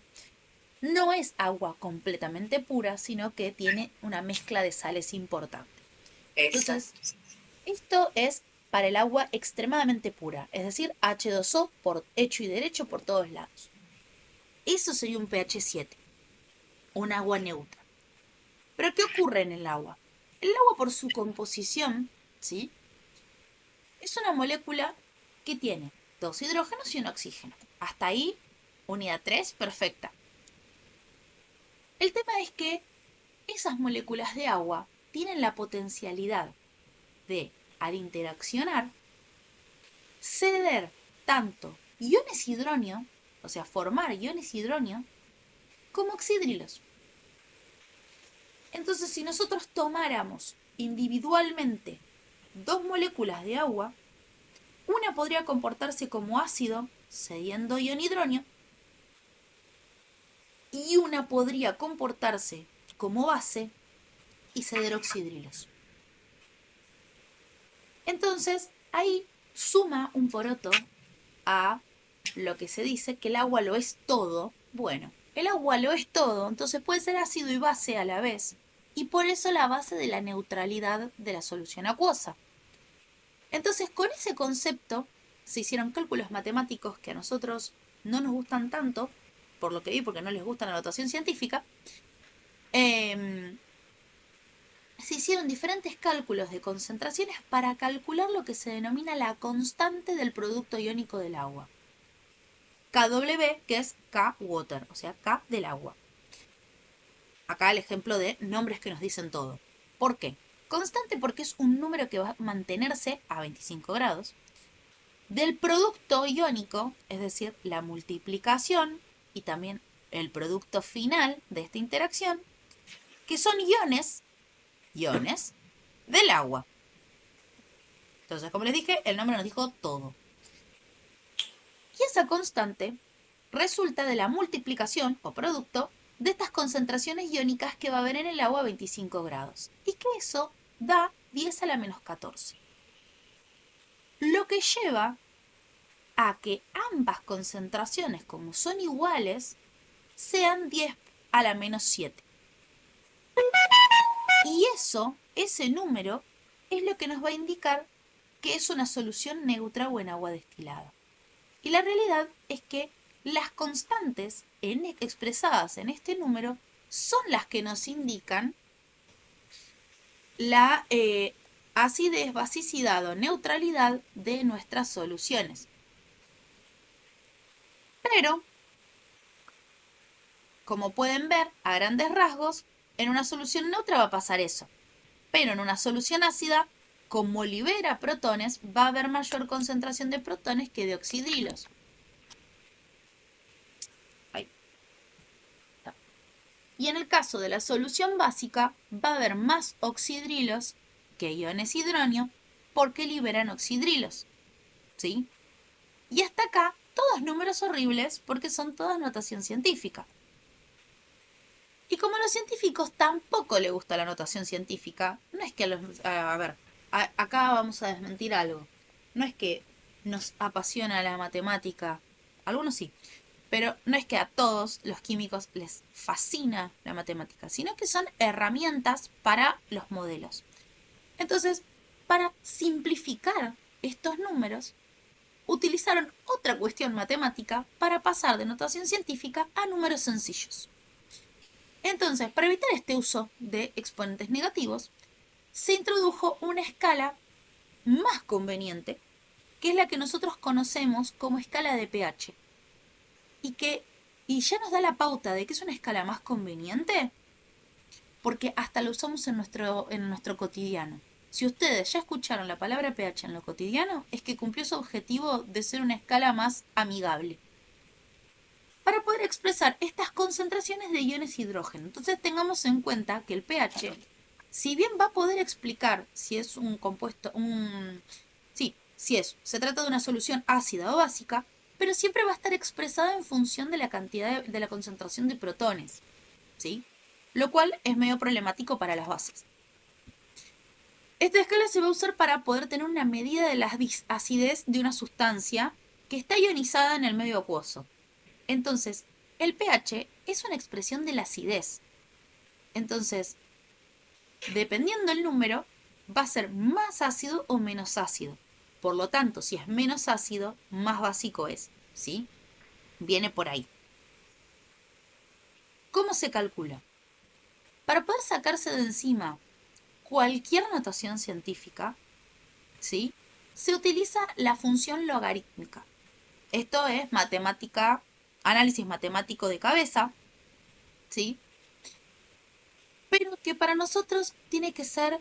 no es agua completamente pura, sino que tiene una mezcla de sales importante. Entonces, esto es para el agua extremadamente pura, es decir, H2O por hecho y derecho por todos lados. Eso sería un pH 7, un agua neutra. Pero ¿qué ocurre en el agua? El agua por su composición, ¿sí? Es una molécula que tiene 2 hidrógenos y un oxígeno. Hasta ahí, unidad 3, perfecta. El tema es que esas moléculas de agua tienen la potencialidad de, al interaccionar, ceder tanto iones hidróneo, o sea, formar iones hidróneo, como oxidrilos. Entonces, si nosotros tomáramos individualmente 2 moléculas de agua, una podría comportarse como ácido, cediendo ion hidróneo, y una podría comportarse como base y ceder oxidrilos. Entonces, ahí suma un poroto a lo que se dice que el agua lo es todo. Bueno, el agua lo es todo, entonces puede ser ácido y base a la vez. Y por eso la base de la neutralidad de la solución acuosa. Entonces, con ese concepto se hicieron cálculos matemáticos que a nosotros no nos gustan tanto, por lo que vi, porque no les gusta la notación científica. Se hicieron diferentes cálculos de concentraciones para calcular lo que se denomina la constante del producto iónico del agua. KW, que es K-Water, o sea, K del agua. Acá el ejemplo de nombres que nos dicen todo. ¿Por qué? Constante porque es un número que va a mantenerse a 25 grados. Del producto iónico, es decir, la multiplicación y también el producto final de esta interacción, que son iones del agua. Entonces, como les dije, el nombre nos dijo todo. Y esa constante resulta de la multiplicación o producto de estas concentraciones iónicas que va a haber en el agua a 25 grados. Y que eso da 10 a la menos 14. Lo que lleva a que ambas concentraciones, como son iguales, sean 10 a la menos 7. Y ese número, es lo que nos va a indicar que es una solución neutra o en agua destilada. Y la realidad es que las constantes expresadas en este número son las que nos indican la acidez, basicidad o neutralidad de nuestras soluciones. Pero, como pueden ver, a grandes rasgos, en una solución neutra va a pasar eso. Pero en una solución ácida, como libera protones, va a haber mayor concentración de protones que de oxidrilos. Ahí. Y en el caso de la solución básica, va a haber más oxidrilos que iones hidronio porque liberan oxidrilos. ¿Sí? Y hasta acá, todos números horribles porque son todas notación científica. Y como a los científicos tampoco les gusta la notación científica, no es que acá vamos a desmentir algo. No es que nos apasiona la matemática, algunos sí, pero no es que a todos los químicos les fascina la matemática, sino que son herramientas para los modelos. Entonces, para simplificar estos números, utilizaron otra cuestión matemática para pasar de notación científica a números sencillos. Entonces, para evitar este uso de exponentes negativos, se introdujo una escala más conveniente, que es la que nosotros conocemos como escala de pH. Y ya nos da la pauta de que es una escala más conveniente, porque hasta lo usamos en nuestro cotidiano. Si ustedes ya escucharon la palabra pH en lo cotidiano, es que cumplió su objetivo de ser una escala más amigable, para poder expresar estas concentraciones de iones hidrógeno. Entonces tengamos en cuenta que el pH, si bien va a poder explicar si es un compuesto, se trata de una solución ácida o básica, pero siempre va a estar expresada en función de la cantidad de la concentración de protones, ¿sí? Lo cual es medio problemático para las bases. Esta escala se va a usar para poder tener una medida de la acidez de una sustancia que está ionizada en el medio acuoso. Entonces, el pH es una expresión de la acidez. Entonces, dependiendo del número, va a ser más ácido o menos ácido. Por lo tanto, si es menos ácido, más básico es, ¿sí? Viene por ahí. ¿Cómo se calcula? Para poder sacarse de encima cualquier notación científica, ¿sí?, se utiliza la función logarítmica. Esto es matemática, análisis matemático de cabeza, ¿sí? Pero que para nosotros tiene que ser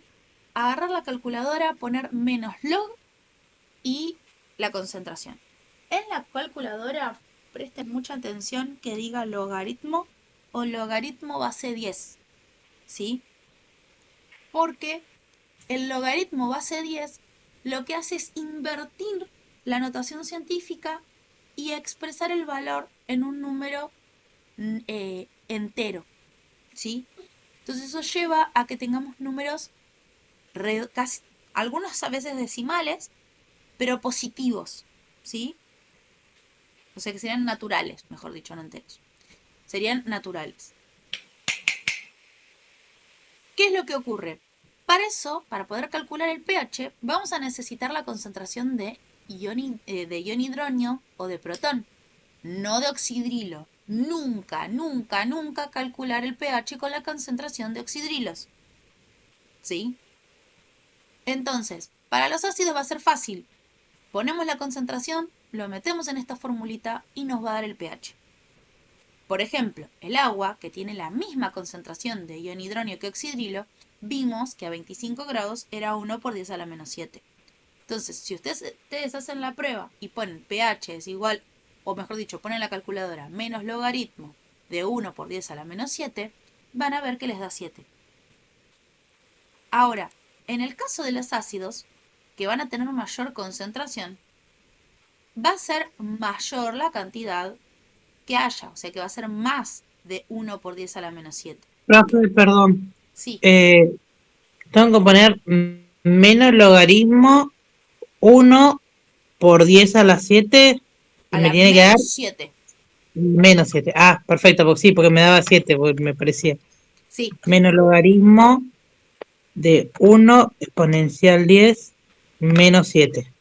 agarrar la calculadora, poner menos log y la concentración. En la calculadora, presten mucha atención que diga logaritmo o logaritmo base 10, ¿sí? Porque el logaritmo base 10 lo que hace es invertir la notación científica y expresar el valor en un número entero, ¿sí? Entonces eso lleva a que tengamos números casi, algunos a veces decimales, pero positivos, ¿sí? O sea que serían naturales, mejor dicho, no enteros. Serían naturales. ¿Qué es lo que ocurre? Para eso, para poder calcular el pH, vamos a necesitar la concentración de ion hidronio o de protón, no de oxidrilo. Nunca, nunca, nunca calcular el pH con la concentración de oxidrilos, ¿sí? Entonces, para los ácidos va a ser fácil. Ponemos la concentración, lo metemos en esta formulita y nos va a dar el pH. Por ejemplo, el agua, que tiene la misma concentración de ion hidronio que oxidrilo, vimos que a 25 grados era 1 por 10 a la menos 7. Entonces, si ustedes hacen la prueba y ponen pH es igual, o mejor dicho, ponen la calculadora menos logaritmo de 1 por 10 a la menos 7, van a ver que les da 7. Ahora, en el caso de los ácidos, que van a tener mayor concentración, va a ser mayor la cantidad que haya, o sea que va a ser más de 1 por 10 a la menos 7. Profe, perdón. Sí. Tengo que poner menos logaritmo 1 por 10 a la 7 y A me la tiene que dar menos 7. menos 7. Ah, perfecto, porque sí, porque me daba 7, porque me parecía. Sí. Menos logaritmo de 1 exponencial 10 menos 7.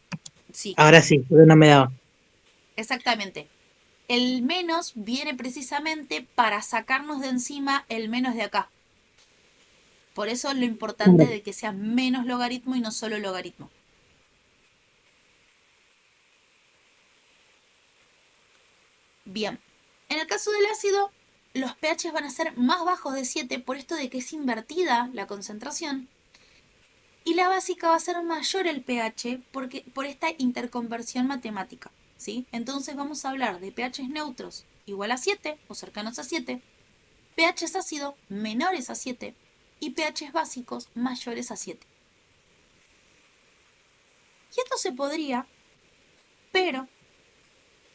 Sí, Ahora sí, porque no me daba. exactamente. El menos viene precisamente para sacarnos de encima el menos de acá. Por eso es lo importante de que sea menos logaritmo y no solo logaritmo. Bien, en el caso del ácido, los pH van a ser más bajos de 7 por esto de que es invertida la concentración. Y la básica va a ser mayor el pH por esta interconversión matemática. ¿Sí? Entonces vamos a hablar de pHs neutros igual a 7 o cercanos a 7, pHs ácido menores a 7 y pHs básicos mayores a 7. Y esto se podría, pero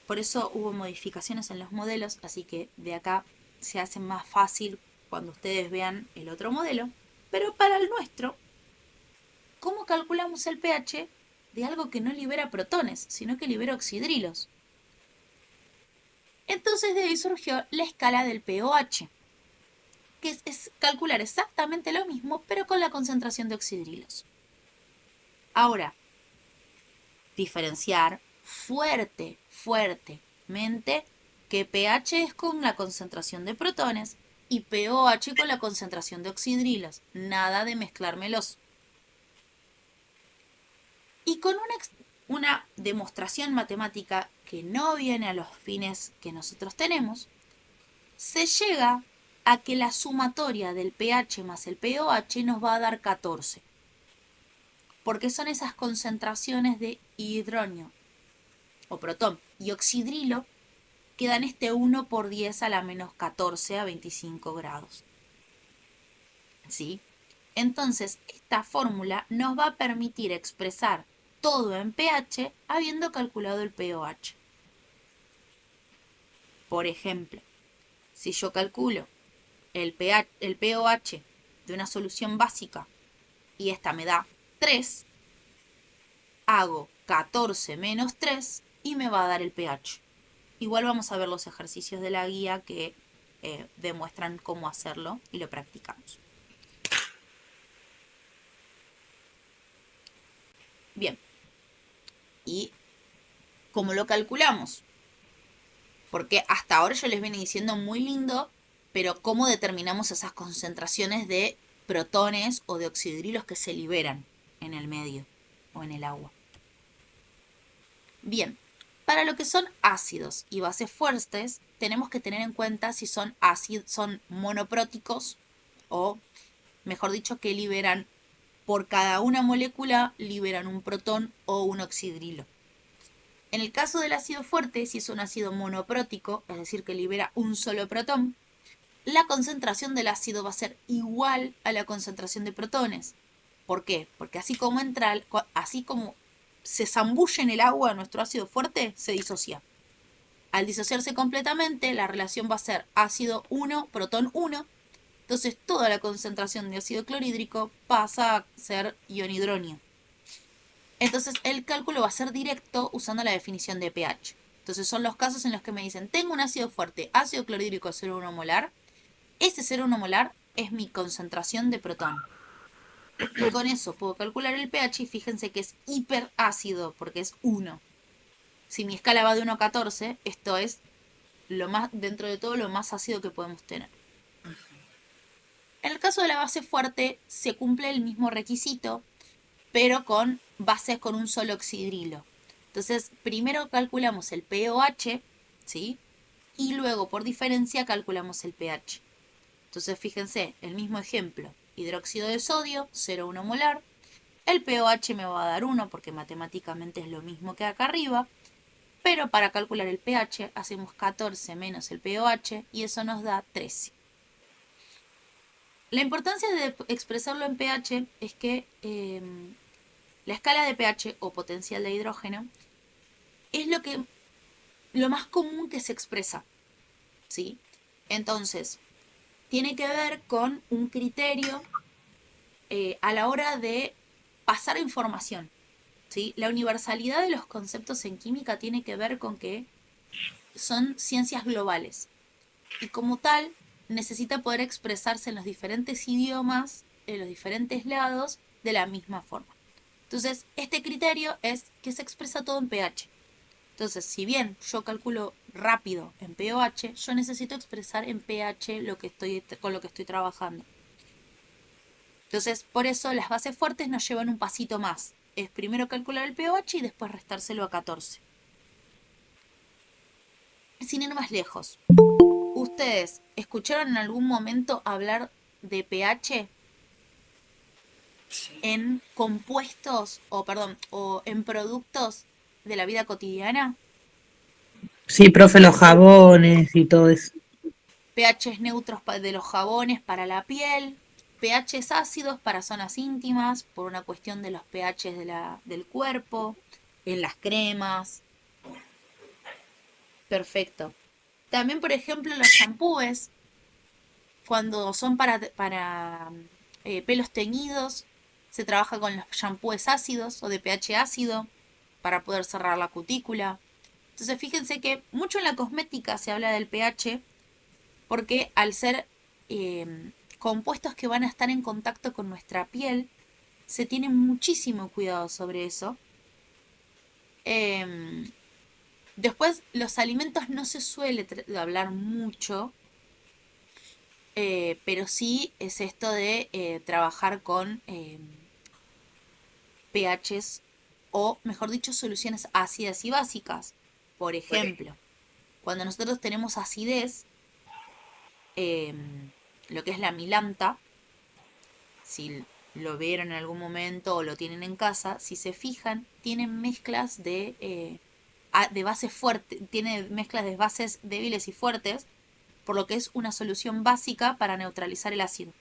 por eso hubo modificaciones en los modelos, así que de acá se hace más fácil cuando ustedes vean el otro modelo. Pero para el nuestro, ¿cómo calculamos el pH de algo que no libera protones, sino que libera oxidrilos? Entonces de ahí surgió la escala del pOH, que es calcular exactamente lo mismo, pero con la concentración de oxidrilos. Ahora, diferenciar fuertemente que pH es con la concentración de protones y pOH con la concentración de oxidrilos. Nada de mezclármelos. Y con una demostración matemática que no viene a los fines que nosotros tenemos, se llega a que la sumatoria del pH más el pOH nos va a dar 14. Porque son esas concentraciones de hidrógeno o protón y oxidrilo que dan este 1 por 10 a la menos 14 a 25 grados. ¿Sí? Entonces, esta fórmula nos va a permitir expresar todo en pH habiendo calculado el pOH. Por ejemplo, si yo calculo el pOH de una solución básica y esta me da 3, hago 14 menos 3 y me va a dar el pH. Igual vamos a ver los ejercicios de la guía que demuestran cómo hacerlo y lo practicamos. Bien, ¿y cómo lo calculamos? Porque hasta ahora yo les venía diciendo muy lindo, pero ¿cómo determinamos esas concentraciones de protones o de oxidrilos que se liberan en el medio o en el agua? Bien, para lo que son ácidos y bases fuertes, tenemos que tener en cuenta si son monopróticos o, mejor dicho, que liberan por cada una molécula, liberan un protón o un oxidrilo. En el caso del ácido fuerte, si es un ácido monoprótico, es decir, que libera un solo protón, la concentración del ácido va a ser igual a la concentración de protones. ¿Por qué? Porque así como se zambulle en el agua nuestro ácido fuerte, se disocia. Al disociarse completamente, la relación va a ser ácido 1, protón 1. Entonces toda la concentración de ácido clorhídrico pasa a ser ion hidróneo. Entonces el cálculo va a ser directo usando la definición de pH. Entonces son los casos en los que me dicen, tengo un ácido fuerte, ácido clorhídrico 0,1 molar. Ese 0,1 molar es mi concentración de protón. Y con eso puedo calcular el pH y fíjense que es hiperácido porque es 1. Si mi escala va de 1 a 14, esto es dentro de todo lo más ácido que podemos tener. En el caso de la base fuerte se cumple el mismo requisito, pero con bases con un solo oxidrilo. Entonces, primero calculamos el pOH, ¿sí? Y luego, por diferencia, calculamos el pH. Entonces, fíjense, el mismo ejemplo. Hidróxido de sodio, 0,1 molar. El pOH me va a dar 1 porque matemáticamente es lo mismo que acá arriba. Pero para calcular el pH hacemos 14 menos el pOH y eso nos da 13. La importancia de expresarlo en pH es que la escala de pH o potencial de hidrógeno es lo más común que se expresa, ¿sí? Entonces, tiene que ver con un criterio a la hora de pasar información, ¿sí? La universalidad de los conceptos en química tiene que ver con que son ciencias globales y como tal necesita poder expresarse en los diferentes idiomas, en los diferentes lados, de la misma forma. Entonces, este criterio es que se expresa todo en pH. Entonces, si bien yo calculo rápido en pOH, yo necesito expresar en pH con lo que estoy trabajando. Entonces, por eso las bases fuertes nos llevan un pasito más. Es primero calcular el pOH y después restárselo a 14. Sin ir más lejos, ¿ustedes escucharon en algún momento hablar de pH en compuestos o en productos de la vida cotidiana? Sí, profe, los jabones y todo eso. pHs neutros de los jabones para la piel, pHs ácidos para zonas íntimas, por una cuestión de los pHs del cuerpo, en las cremas. Perfecto. También, por ejemplo, los shampoos, cuando son para pelos teñidos, se trabaja con los shampoos ácidos o de pH ácido para poder cerrar la cutícula. Entonces, fíjense que mucho en la cosmética se habla del pH porque al ser compuestos que van a estar en contacto con nuestra piel, se tiene muchísimo cuidado sobre eso. Después, los alimentos no se suele hablar mucho, pero sí es esto de trabajar con pHs o, mejor dicho, soluciones ácidas y básicas. Por ejemplo, cuando nosotros tenemos acidez, lo que es la milanta, si lo vieron en algún momento o lo tienen en casa, si se fijan, tienen mezclas de bases fuertes, tiene mezclas de bases débiles y fuertes, por lo que es una solución básica para neutralizar el ácido.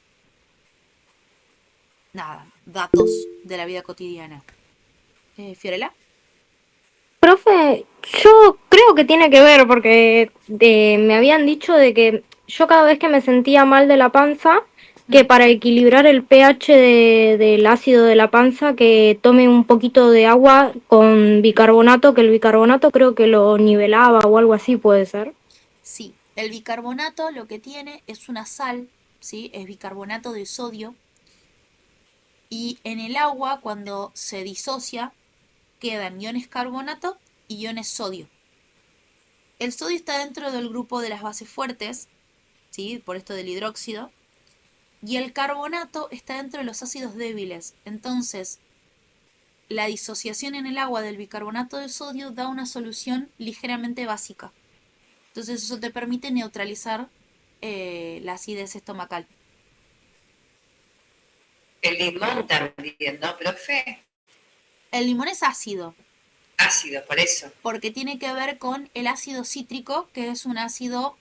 Nada, datos de la vida cotidiana. Fiorella. Profe, yo creo que tiene que ver porque me habían dicho de que yo cada vez que me sentía mal de la panza, que para equilibrar el pH del ácido de la panza, que tome un poquito de agua con bicarbonato, que el bicarbonato creo que lo nivelaba o algo así, puede ser. Sí, el bicarbonato lo que tiene es una sal, ¿sí? Es bicarbonato de sodio. Y en el agua, cuando se disocia, quedan iones carbonato y iones sodio. El sodio está dentro del grupo de las bases fuertes, ¿sí? Por esto del hidróxido. Y el carbonato está dentro de los ácidos débiles. Entonces, la disociación en el agua del bicarbonato de sodio da una solución ligeramente básica. Entonces, eso te permite neutralizar la acidez estomacal. El limón también, ¿no, profe? El limón es ácido, Ácido, por eso. porque tiene que ver con el ácido cítrico, que es un ácido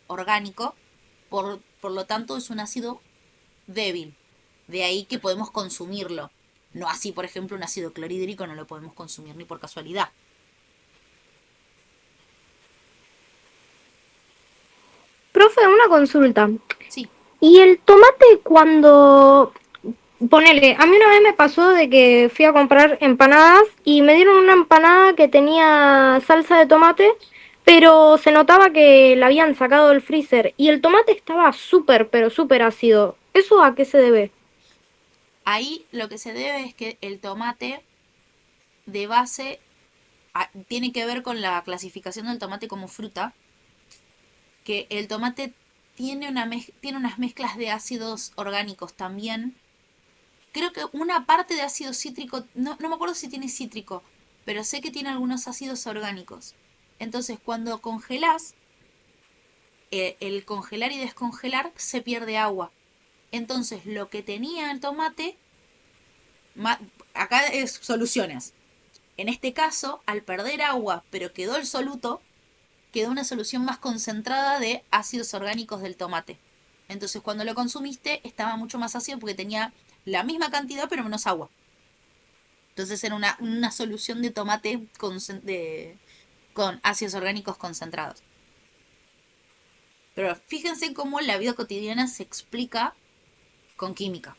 orgánico, por lo tanto es un ácido débil. De ahí que podemos consumirlo. No así, por ejemplo, un ácido clorhídrico no lo podemos consumir ni por casualidad. Profe, una consulta. Sí. ¿Y el tomate cuando... Ponele, a mí una vez me pasó de que fui a comprar empanadas y me dieron una empanada que tenía salsa de tomate, pero se notaba que la habían sacado del freezer y el tomate estaba súper, pero súper ácido. ¿Eso a qué se debe? Ahí lo que se debe es que el tomate de base tiene que ver con la clasificación del tomate como fruta, que el tomate tiene unas mezclas de ácidos orgánicos también. Creo que una parte de ácido cítrico, no me acuerdo si tiene cítrico, pero sé que tiene algunos ácidos orgánicos. Entonces, cuando congelás, el congelar y descongelar se pierde agua. Entonces, lo que tenía el tomate, acá es soluciones. En este caso, al perder agua, pero quedó el soluto, quedó una solución más concentrada de ácidos orgánicos del tomate. Entonces, cuando lo consumiste, estaba mucho más ácido porque tenía la misma cantidad, pero menos agua. Entonces, era una solución de tomate con ácidos orgánicos concentrados. Pero fíjense cómo la vida cotidiana se explica con química.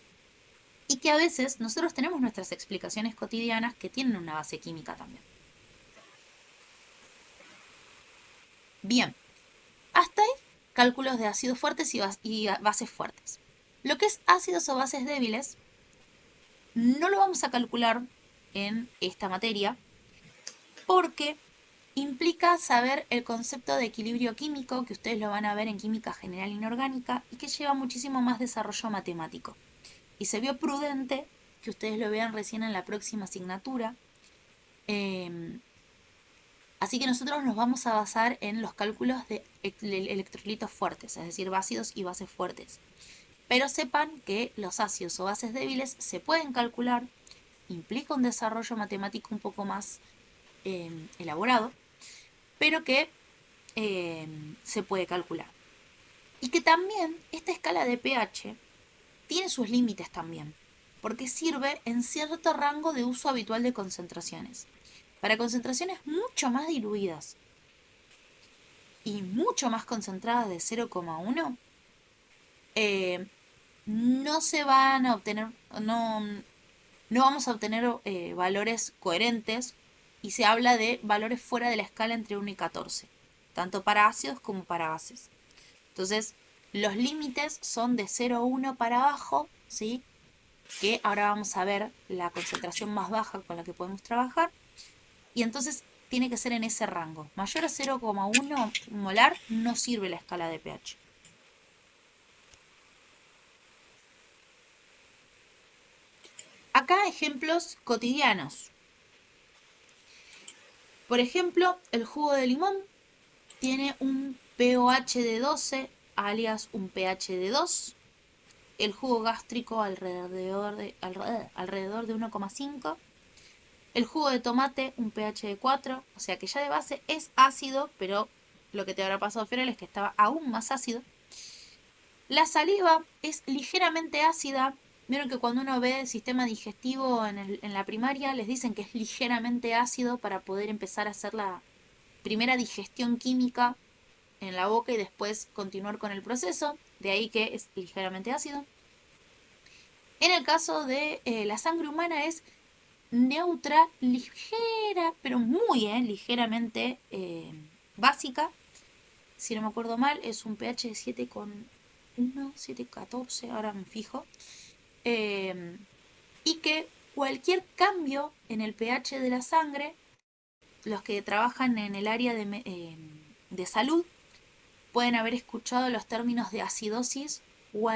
Y que a veces nosotros tenemos nuestras explicaciones cotidianas que tienen una base química también. Bien, hasta ahí cálculos de ácidos fuertes y bases fuertes. Lo que es ácidos o bases débiles No lo vamos a calcular en esta materia porque implica saber el concepto de equilibrio químico, que ustedes lo van a ver en química general inorgánica, y que lleva muchísimo más desarrollo matemático. Y se vio prudente que ustedes lo vean recién en la próxima asignatura. Así que nosotros nos vamos a basar en los cálculos de electrolitos fuertes, es decir, ácidos y bases fuertes. Pero sepan que los ácidos o bases débiles se pueden calcular, implica un desarrollo matemático un poco más elaborado, pero que se puede calcular. Y que también esta escala de pH tiene sus límites también, porque sirve en cierto rango de uso habitual de concentraciones. Para concentraciones mucho más diluidas y mucho más concentradas de 0,1, no se van a obtener, no vamos a obtener valores coherentes, y se habla de valores fuera de la escala entre 1 y 14, tanto para ácidos como para bases. Entonces, los límites son de 0,1 para abajo, ¿sí? Que ahora vamos a ver la concentración más baja con la que podemos trabajar. Y entonces tiene que ser en ese rango. Mayor a 0,1 molar no sirve la escala de pH. Acá ejemplos cotidianos. Por ejemplo, el jugo de limón tiene un pOH de 12, alias un pH de 2. El jugo gástrico alrededor de 1,5. El jugo de tomate, un pH de 4, o sea que ya de base es ácido, pero lo que te habrá pasado, Fiorel, es que estaba aún más ácido. La saliva es ligeramente ácida. Vieron que cuando uno ve el sistema digestivo en la primaria, les dicen que es ligeramente ácido para poder empezar a hacer la primera digestión química en la boca y después continuar con el proceso. De ahí que es ligeramente ácido. En el caso de la sangre humana es neutra, ligera, pero muy ligeramente básica. Si no me acuerdo mal, es un pH de 7,1, 7,14, ahora me fijo. Y que cualquier cambio en el pH de la sangre, los que trabajan en el área de salud, pueden haber escuchado los términos de acidosis o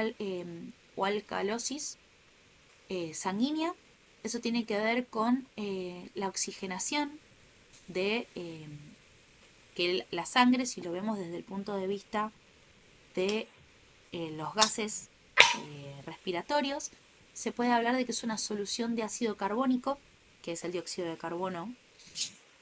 alcalosis sanguínea. Eso tiene que ver con la oxigenación de que la sangre, si lo vemos desde el punto de vista de los gases respiratorios, se puede hablar de que es una solución de ácido carbónico, que es el dióxido de carbono.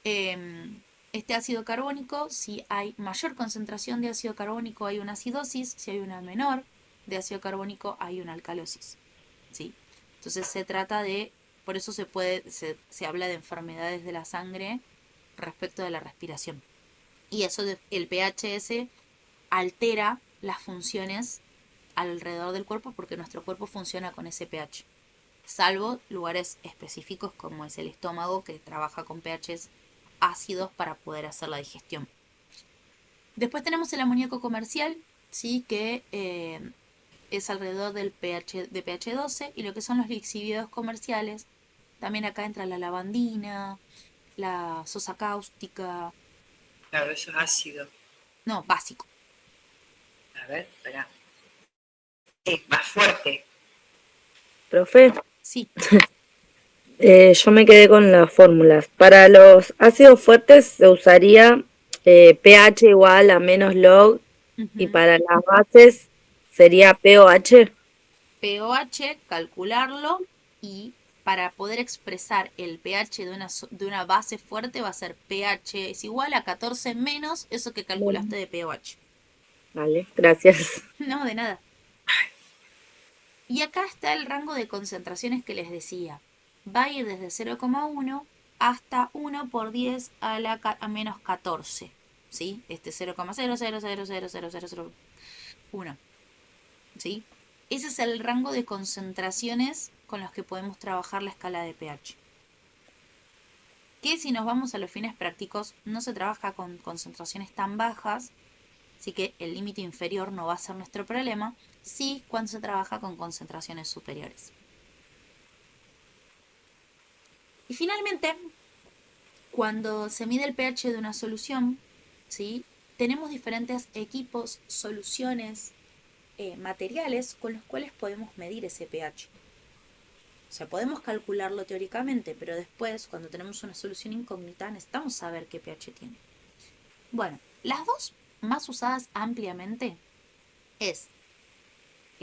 Este ácido carbónico, si hay mayor concentración de ácido carbónico, hay una acidosis; si hay una menor de ácido carbónico, hay una alcalosis, ¿sí? Entonces se trata de, por eso se habla de enfermedades de la sangre respecto de la respiración. Y eso, el pHS altera las funciones alrededor del cuerpo, porque nuestro cuerpo funciona con ese pH. Salvo lugares específicos como es el estómago, que trabaja con pHs ácidos para poder hacer la digestión. Después tenemos el amoníaco comercial, ¿sí? Que es alrededor del pH 12, y lo que son los lixiviados comerciales. También acá entra la lavandina, la sosa cáustica. Claro, eso es ácido. No, básico. A ver, espera. Sí, más fuerte. Profe, Sí. yo me quedé con las fórmulas. Para los ácidos fuertes se usaría pH igual a menos log, y para las bases sería pOH. pOH, calcularlo, y para poder expresar el pH de una base fuerte va a ser pH es igual a 14 menos eso que calculaste de pOH. Vale, gracias. No, de nada. Y acá está el rango de concentraciones que les decía. Va a ir desde 0,1 hasta 1 por 10 a menos 14. ¿Sí? Este 0,000000001. ¿Sí? Ese es el rango de concentraciones con los que podemos trabajar la escala de pH. Que si nos vamos a los fines prácticos, no se trabaja con concentraciones tan bajas, así que el límite inferior no va a ser nuestro problema, sí cuando se trabaja con concentraciones superiores. Y finalmente, cuando se mide el pH de una solución, ¿sí? Tenemos diferentes equipos, soluciones, materiales con los cuales podemos medir ese pH. O sea, podemos calcularlo teóricamente, pero después, cuando tenemos una solución incógnita, necesitamos saber qué pH tiene. Bueno, las dos más usadas ampliamente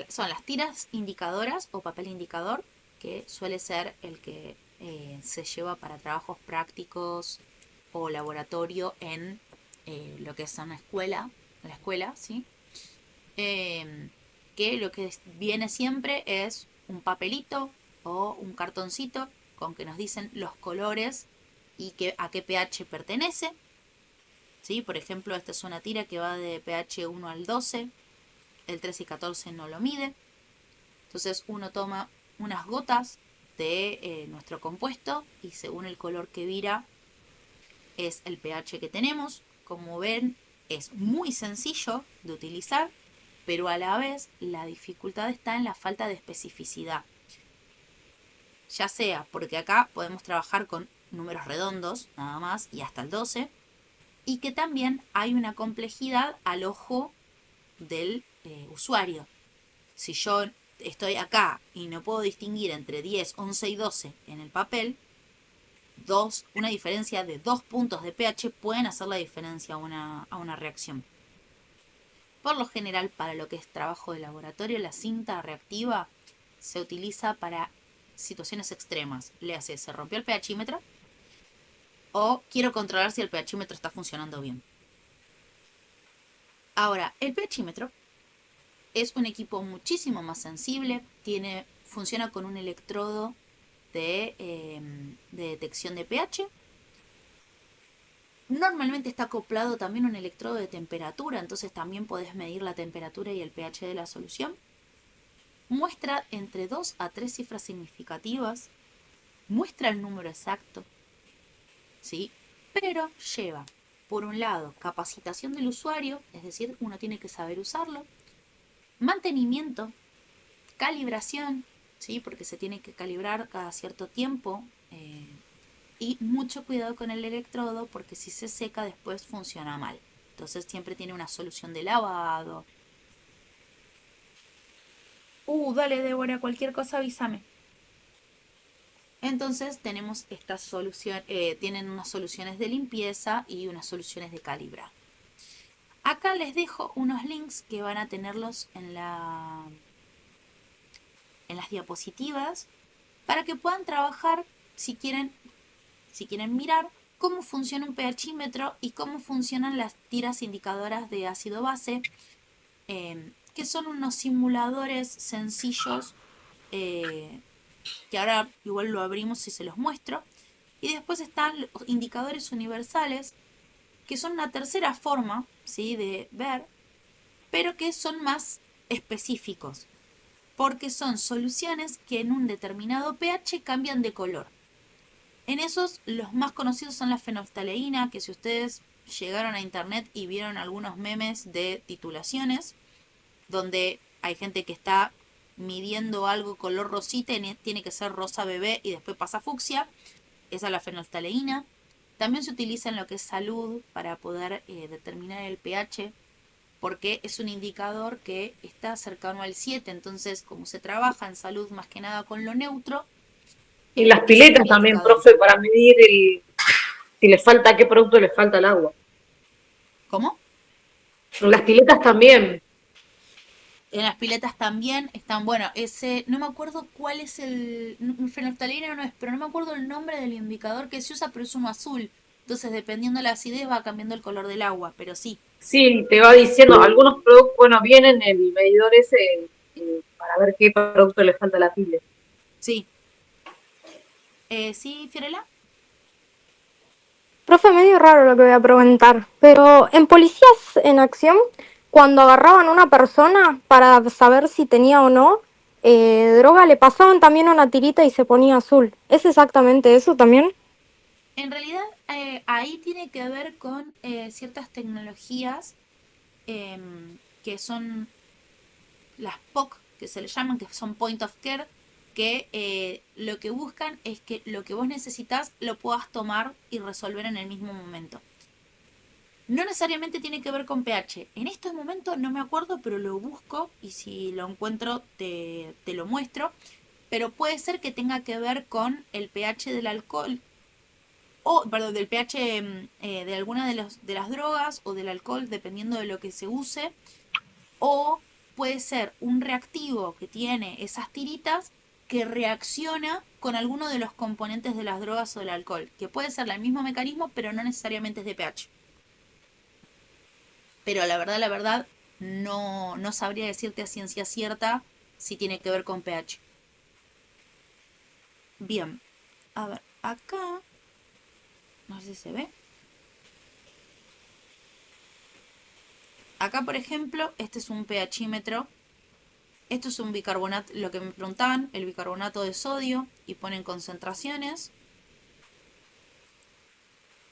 son las tiras indicadoras o papel indicador, que suele ser el que se lleva para trabajos prácticos o laboratorio en lo que es una escuela, la escuela, ¿sí? Que lo que viene siempre es un papelito o un cartoncito con que nos dicen los colores y a qué pH pertenece. ¿Sí? Por ejemplo, esta es una tira que va de pH 1 al 12, el 13 y 14 no lo mide. Entonces uno toma unas gotas de nuestro compuesto y según el color que vira es el pH que tenemos. Como ven, es muy sencillo de utilizar, pero a la vez la dificultad está en la falta de especificidad. Ya sea porque acá podemos trabajar con números redondos, nada más, y hasta el 12, y que también hay una complejidad al ojo del usuario. Si yo estoy acá y no puedo distinguir entre 10, 11 y 12 en el papel, una diferencia de 2 puntos de pH pueden hacer la diferencia a una reacción. Por lo general, para lo que es trabajo de laboratorio, la cinta reactiva se utiliza para situaciones extremas. Le hace, se rompió el pHímetro o quiero controlar si el pHímetro está funcionando bien. Ahora, el pHímetro es un equipo muchísimo más sensible, funciona con un electrodo de detección de pH. Normalmente está acoplado también un electrodo de temperatura, entonces también podés medir la temperatura y el pH de la solución. Muestra entre 2 a 3 cifras significativas, muestra el número exacto, ¿sí? Pero lleva, por un lado, capacitación del usuario, es decir, uno tiene que saber usarlo, mantenimiento, calibración, ¿sí? Porque se tiene que calibrar cada cierto tiempo, y mucho cuidado con el electrodo porque si se seca después funciona mal. Entonces siempre tiene una solución de lavado. Dale, Débora, cualquier cosa avísame. Entonces tenemos esta solución, tienen unas soluciones de limpieza y unas soluciones de calibrar. Acá les dejo unos links que van a tenerlos en las diapositivas para que puedan trabajar si quieren mirar cómo funciona un pHímetro y cómo funcionan las tiras indicadoras de ácido base, que son unos simuladores sencillos, que ahora igual lo abrimos y se los muestro. Y después están los indicadores universales, que son una tercera forma, ¿sí?, de ver, pero que son más específicos, porque son soluciones que en un determinado pH cambian de color. En esos, los más conocidos son la fenolftaleína, que si ustedes llegaron a internet y vieron algunos memes de titulaciones, donde hay gente que está midiendo algo color rosita y tiene que ser rosa bebé y después pasa fucsia, esa es la fenolftaleína. También se utiliza en lo que es salud para poder determinar el pH, porque es un indicador que está cercano al 7, entonces como se trabaja en salud más que nada con lo neutro. Y las piletas también, profe, para medir si le falta, qué producto le falta al agua. ¿Cómo? Las piletas también. En las piletas también están, bueno, no me acuerdo cuál es fenolftaleína no es, pero no me acuerdo el nombre del indicador que se usa, pero es uno azul. Entonces, dependiendo de la acidez, va cambiando el color del agua, pero sí. Sí, te va diciendo, algunos productos, bueno, vienen en el medidor ese para ver qué producto le falta a la pile. Sí. ¿Sí, Fiorella? Profe, medio raro lo que voy a preguntar, pero en Policías en Acción, cuando agarraban a una persona para saber si tenía o no droga, le pasaban también una tirita y se ponía azul. ¿Es exactamente eso también? En realidad, ahí tiene que ver con ciertas tecnologías que son las POC, que se le llaman, que son Point of Care, que lo que buscan es que lo que vos necesitas lo puedas tomar y resolver en el mismo momento. No necesariamente tiene que ver con pH. En estos momentos no me acuerdo, pero lo busco y si lo encuentro te lo muestro. Pero puede ser que tenga que ver con el pH del alcohol, o perdón, del pH de alguna de las drogas o del alcohol, dependiendo de lo que se use. O puede ser un reactivo que tiene esas tiritas que reacciona con alguno de los componentes de las drogas o del alcohol, que puede ser el mismo mecanismo, pero no necesariamente es de pH. Pero la verdad, no sabría decirte a ciencia cierta si tiene que ver con pH. Bien, a ver, acá, no sé si se ve. Acá, por ejemplo, este es un pHímetro. Esto es un bicarbonato, lo que me preguntaban, el bicarbonato de sodio, y ponen concentraciones.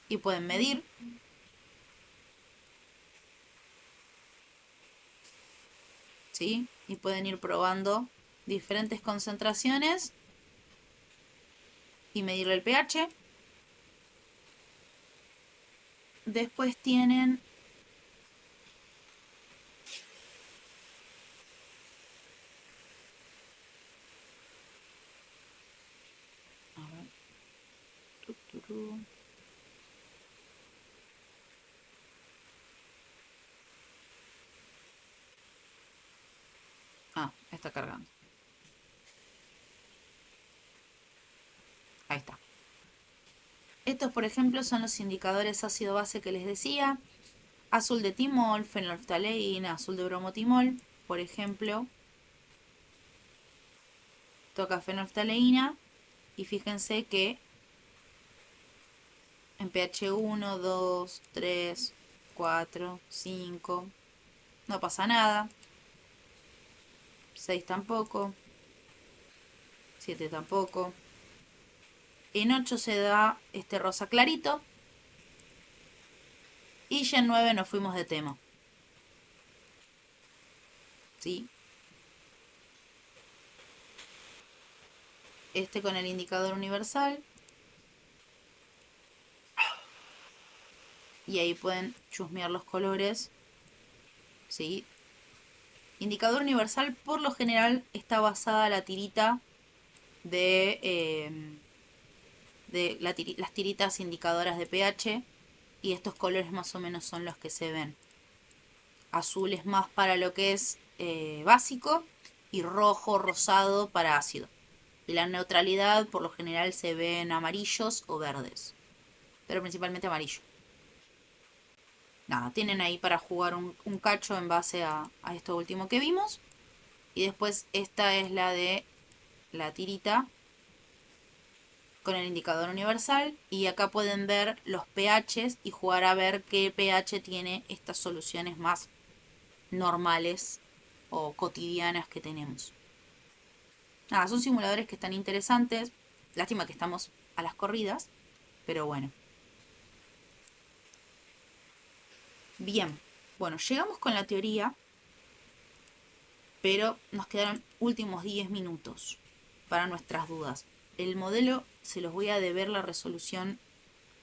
Y pueden medir. ¿Sí? Y pueden ir probando diferentes concentraciones y medirle el pH. Después tienen a ver. Está cargando. Ahí está. Estos, por ejemplo, son los indicadores ácido-base que les decía. Azul de timol, fenolftaleína, azul de bromotimol. Por ejemplo, toca fenolftaleína y fíjense que en pH 1, 2, 3, 4, 5 no pasa nada. 6 tampoco. 7 tampoco. En 8 se da este rosa clarito. Y ya en 9 nos fuimos de tema. ¿Sí? Este con el indicador universal. Y ahí pueden chusmear los colores. ¿Sí? Indicador universal por lo general está basada la tirita de las tiritas indicadoras de pH. Y estos colores más o menos son los que se ven. Azul es más para lo que es básico y rojo, rosado para ácido. Y la neutralidad por lo general se ve en amarillos o verdes, pero principalmente amarillo. Nada, tienen ahí para jugar un cacho en base a esto último que vimos. Y después esta es la de la tirita con el indicador universal. Y acá pueden ver los pHs y jugar a ver qué pH tiene estas soluciones más normales o cotidianas que tenemos. Nada, son simuladores que están interesantes. Lástima que estamos a las corridas, pero bueno. Bien, bueno, llegamos con la teoría, pero nos quedaron últimos 10 minutos para nuestras dudas. El modelo se los voy a deber la resolución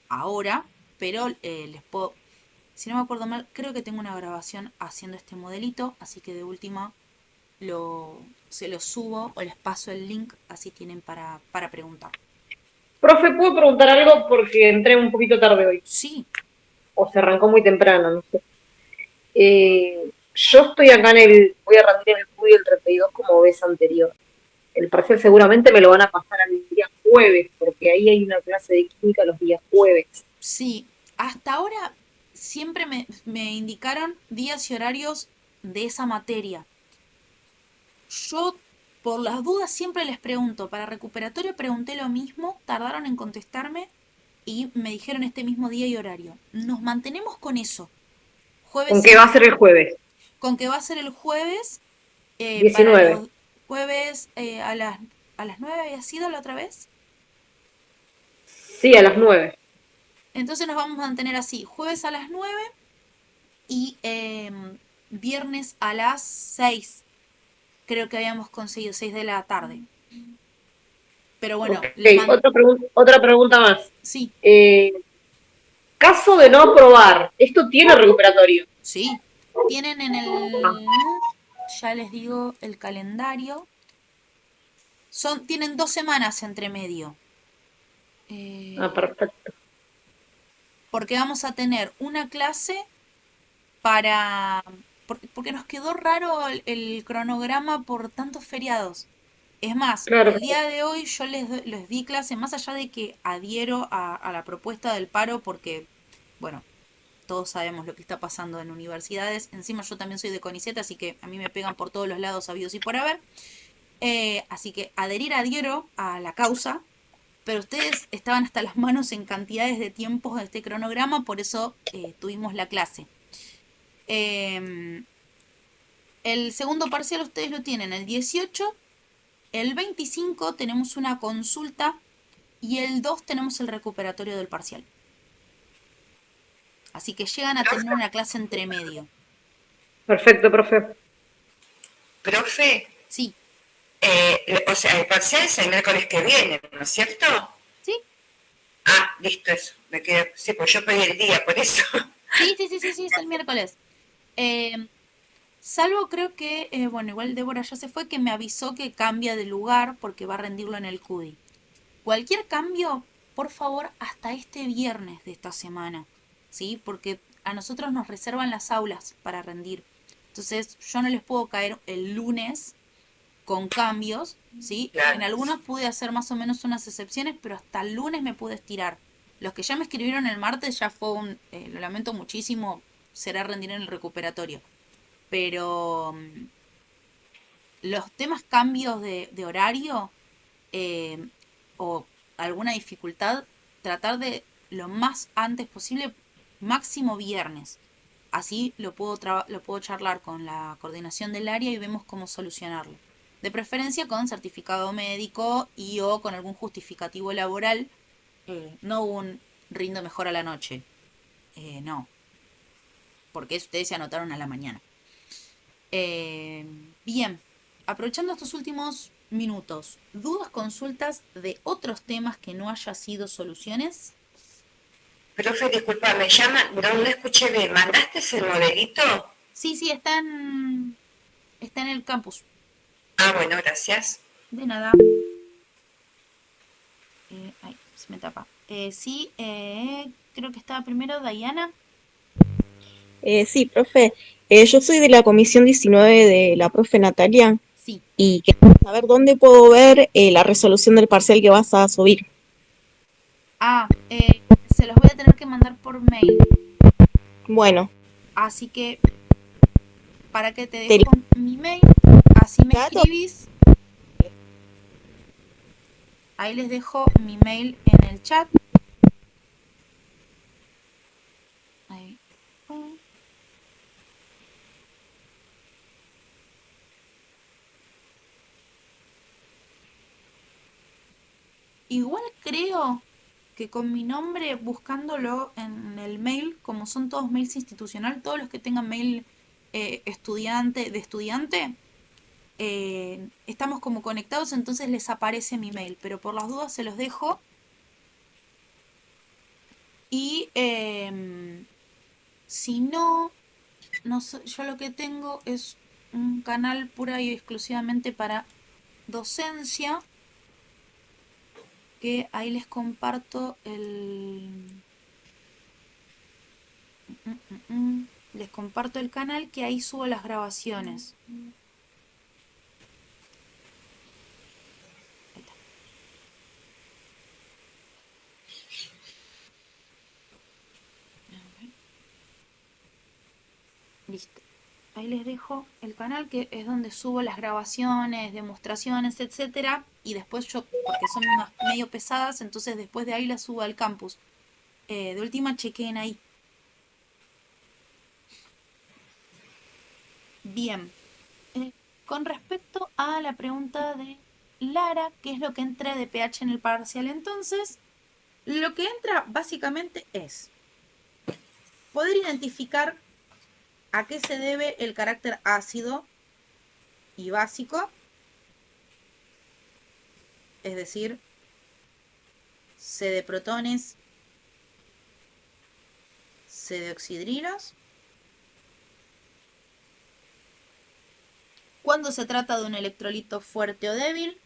ahora, pero les puedo, si no me acuerdo mal, creo que tengo una grabación haciendo este modelito, así que de última se los subo o les paso el link, así tienen para preguntar. Profe, ¿puedo preguntar algo? Porque entré un poquito tarde hoy. Sí. O se arrancó muy temprano, no sé. Yo estoy acá voy a rendir en el estudio el 32 como vez anterior. El parcial seguramente me lo van a pasar al día jueves, porque ahí hay una clase de química los días jueves. Sí, hasta ahora siempre me indicaron días y horarios de esa materia. Yo, por las dudas, siempre les pregunto. Para recuperatorio pregunté lo mismo, tardaron en contestarme y me dijeron este mismo día y horario. Nos mantenemos con eso. Jueves ¿Con qué va a ser el jueves? Con que va a ser el jueves. 19. Para los jueves a las 9 había sido la otra vez. Sí, a las 9. Entonces nos vamos a mantener así. Jueves a las 9 y viernes a las 6. Creo que habíamos conseguido 6 de la tarde. Pero bueno, Ok, le mando... otra pregunta más. Sí, Caso de no aprobar, ¿esto tiene recuperatorio? sí. Tienen en el... Ya les digo el calendario. Tienen 2 semanas entre medio. Perfecto. Porque vamos a tener una clase para... Porque nos quedó raro el cronograma por tantos feriados. Es más, Claro. el día de hoy yo les di clase, más allá de que adhiero a la propuesta del paro, porque, bueno, todos sabemos lo que está pasando en universidades. Encima yo también soy de CONICET, así que a mí me pegan por todos los lados habidos y por haber. Así que adhiero a la causa, pero ustedes estaban hasta las manos en cantidades de tiempos de este cronograma, por eso tuvimos la clase. El segundo parcial ustedes lo tienen el 18, el 25 tenemos una consulta y el 2 tenemos el recuperatorio del parcial. Así que llegan a tener una clase entre medio. Perfecto, profe. Profe, Sí, o sea, el parcial es el miércoles que viene, ¿no es cierto? sí, Ah, listo, eso. Me queda, sí, pues yo pedí el día, por eso. sí, es el miércoles. Salvo creo que, bueno, igual Débora ya se fue, que me avisó que cambia de lugar porque va a rendirlo en el CUDI. Cualquier cambio, por favor, hasta este viernes de esta semana, ¿sí? Porque a nosotros nos reservan las aulas para rendir. Entonces, yo no les puedo caer el lunes con cambios, ¿sí? Claro. En algunos pude hacer más o menos unas excepciones, pero hasta el lunes me pude estirar. Los que ya me escribieron el martes ya fue lo lamento muchísimo, será rendir en el recuperatorio. Pero los temas cambios de horario o alguna dificultad, tratar de lo más antes posible, máximo viernes. Así lo puedo charlar con la coordinación del área y vemos cómo solucionarlo. De preferencia con certificado médico y o con algún justificativo laboral, no un rindo mejor a la noche. No, porque ustedes se anotaron a la mañana. Bien, aprovechando estos últimos minutos, ¿dudas, consultas de otros temas que no haya sido soluciones? Profe, disculpa, me llama, no escuché bien. ¿Mandaste el modelito? Sí, está en el campus. Ah, bueno, gracias. De nada. Ay, se me tapa. Sí, creo que estaba primero Diana. Sí, profe. Yo soy de la comisión 19 de la profe Natalia Sí. y quería saber dónde puedo ver la resolución del parcial que vas a subir. Se los voy a tener que mandar por mail. Bueno, Así que, para que te te dejo mi mail, así me Gato. escribís. Ahí les dejo mi mail en el chat. Ahí. Igual creo que con mi nombre, buscándolo en el mail, como son todos mails institucional, todos los que tengan mail de estudiante, estamos como conectados, entonces les aparece mi mail, pero por las dudas se los dejo. Y si no, no sé, yo lo que tengo es un canal pura y exclusivamente para docencia, que ahí les comparto les comparto el canal, que ahí subo las grabaciones. Ahí está. Listo. Ahí les dejo el canal, que es donde subo las grabaciones, demostraciones, etcétera. Y después yo, porque son medio pesadas, entonces después de ahí las subo al campus. De última, chequen ahí. Bien. Con respecto a la pregunta de Lara, ¿qué es lo que entra de pH en el parcial? Entonces, lo que entra básicamente es poder identificar a qué se debe el carácter ácido y básico, es decir, C de protones, C de oxidrilos. Cuando se trata de un electrolito fuerte o débil,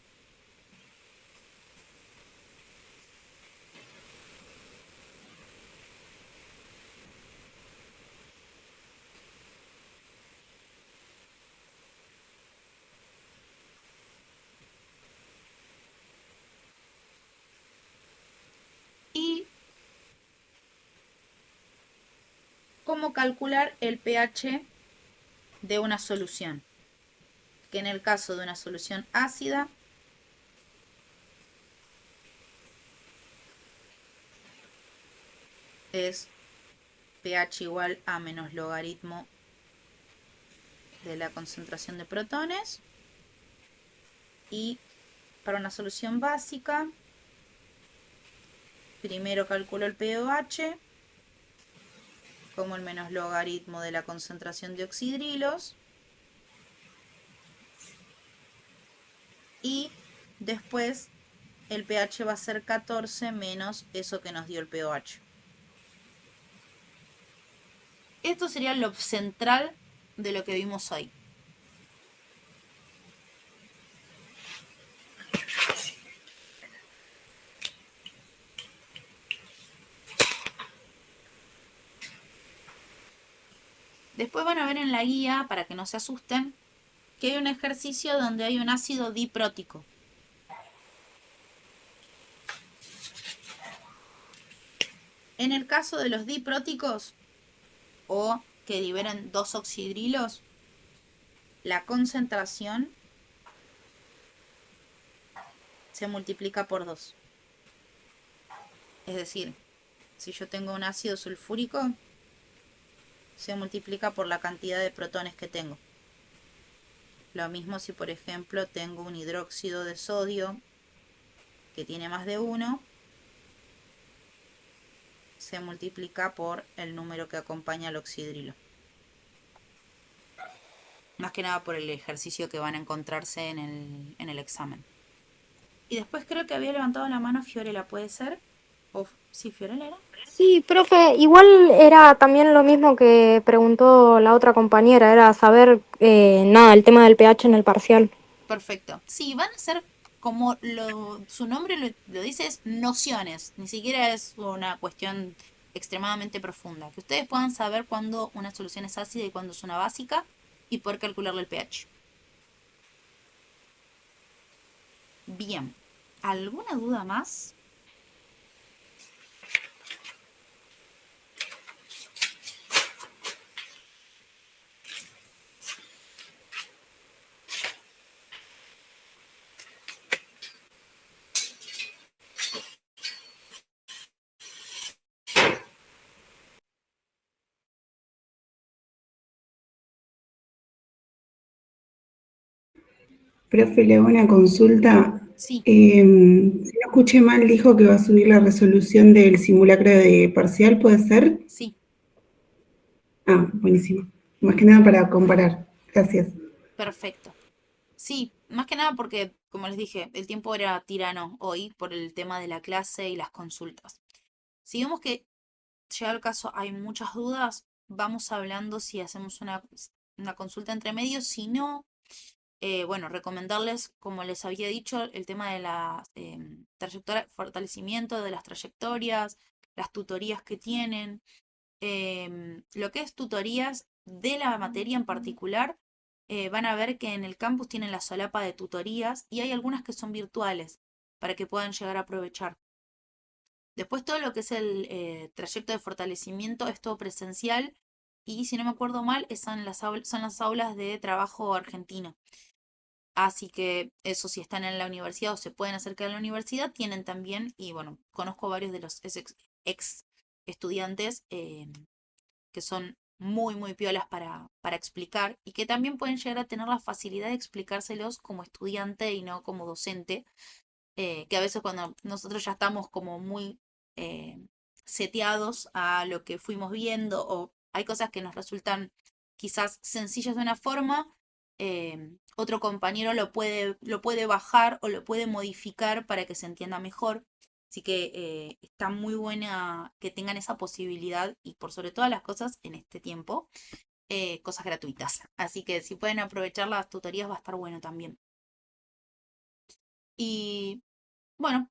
y cómo calcular el pH de una solución, que en el caso de una solución ácida es pH igual a menos logaritmo de la concentración de protones, y para una solución básica primero calculo el pOH como el menos logaritmo de la concentración de oxidrilos, y después el pH va a ser 14 menos eso que nos dio el pOH. Esto sería lo central de lo que vimos hoy. Después van a ver en la guía, para que no se asusten, que hay un ejercicio donde hay un ácido diprótico. En el caso de los dipróticos, o que liberan dos oxidrilos, la concentración se multiplica por 2. Es decir, si yo tengo un ácido sulfúrico, se multiplica por la cantidad de protones que tengo. Lo mismo si, por ejemplo, tengo un hidróxido de sodio que tiene más de 1, se multiplica por el número que acompaña al oxidrilo. Más que nada por el ejercicio que van a encontrarse en el examen. Y después creo que había levantado la mano Fiorella, ¿puede ser? ¿O sí, Fiorella era? Sí, profe, igual era también lo mismo que preguntó la otra compañera, era saber, nada, el tema del pH en el parcial. Perfecto. Sí, van a ser como su nombre lo dice, es nociones. Ni siquiera es una cuestión extremadamente profunda. Que ustedes puedan saber cuándo una solución es ácida y cuándo es una básica y poder calcularle el pH. Bien. ¿Alguna duda más? Profe, le hago una consulta. Sí, Si no escuché mal, dijo que va a subir la resolución del simulacro de parcial, ¿puede ser? sí, Ah, buenísimo. Más que nada para comparar. Gracias. perfecto. Sí, más que nada porque, como les dije, el tiempo era tirano hoy por el tema de la clase y las consultas. Si vemos que llegado el caso hay muchas dudas, vamos hablando si hacemos una consulta entre medios. Si no, bueno, recomendarles, como les había dicho, el tema de la trayectoria, fortalecimiento de las trayectorias, las tutorías que tienen, lo que es tutorías de la materia en particular. Van a ver que en el campus tienen la solapa de tutorías y hay algunas que son virtuales para que puedan llegar a aprovechar. Después todo lo que es el trayecto de fortalecimiento es todo presencial y si no me acuerdo mal son las aulas de trabajo argentino. Así que eso, si están en la universidad o se pueden acercar a la universidad, tienen también, y bueno, conozco varios de los ex estudiantes que son muy, muy piolas para explicar y que también pueden llegar a tener la facilidad de explicárselos como estudiante y no como docente, que a veces cuando nosotros ya estamos como muy seteados a lo que fuimos viendo o hay cosas que nos resultan quizás sencillas de una forma, otro compañero lo puede bajar o lo puede modificar para que se entienda mejor. Así que está muy buena que tengan esa posibilidad y por sobre todas las cosas en este tiempo, cosas gratuitas. Así que si pueden aprovechar las tutorías va a estar bueno también. Y bueno,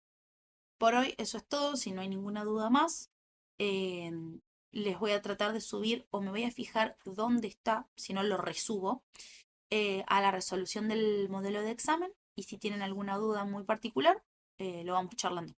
por hoy eso es todo. Si no hay ninguna duda más, les voy a tratar de subir o me voy a fijar dónde está, si no lo resubo, a la resolución del modelo de examen. Y si tienen alguna duda muy particular, lo vamos charlando.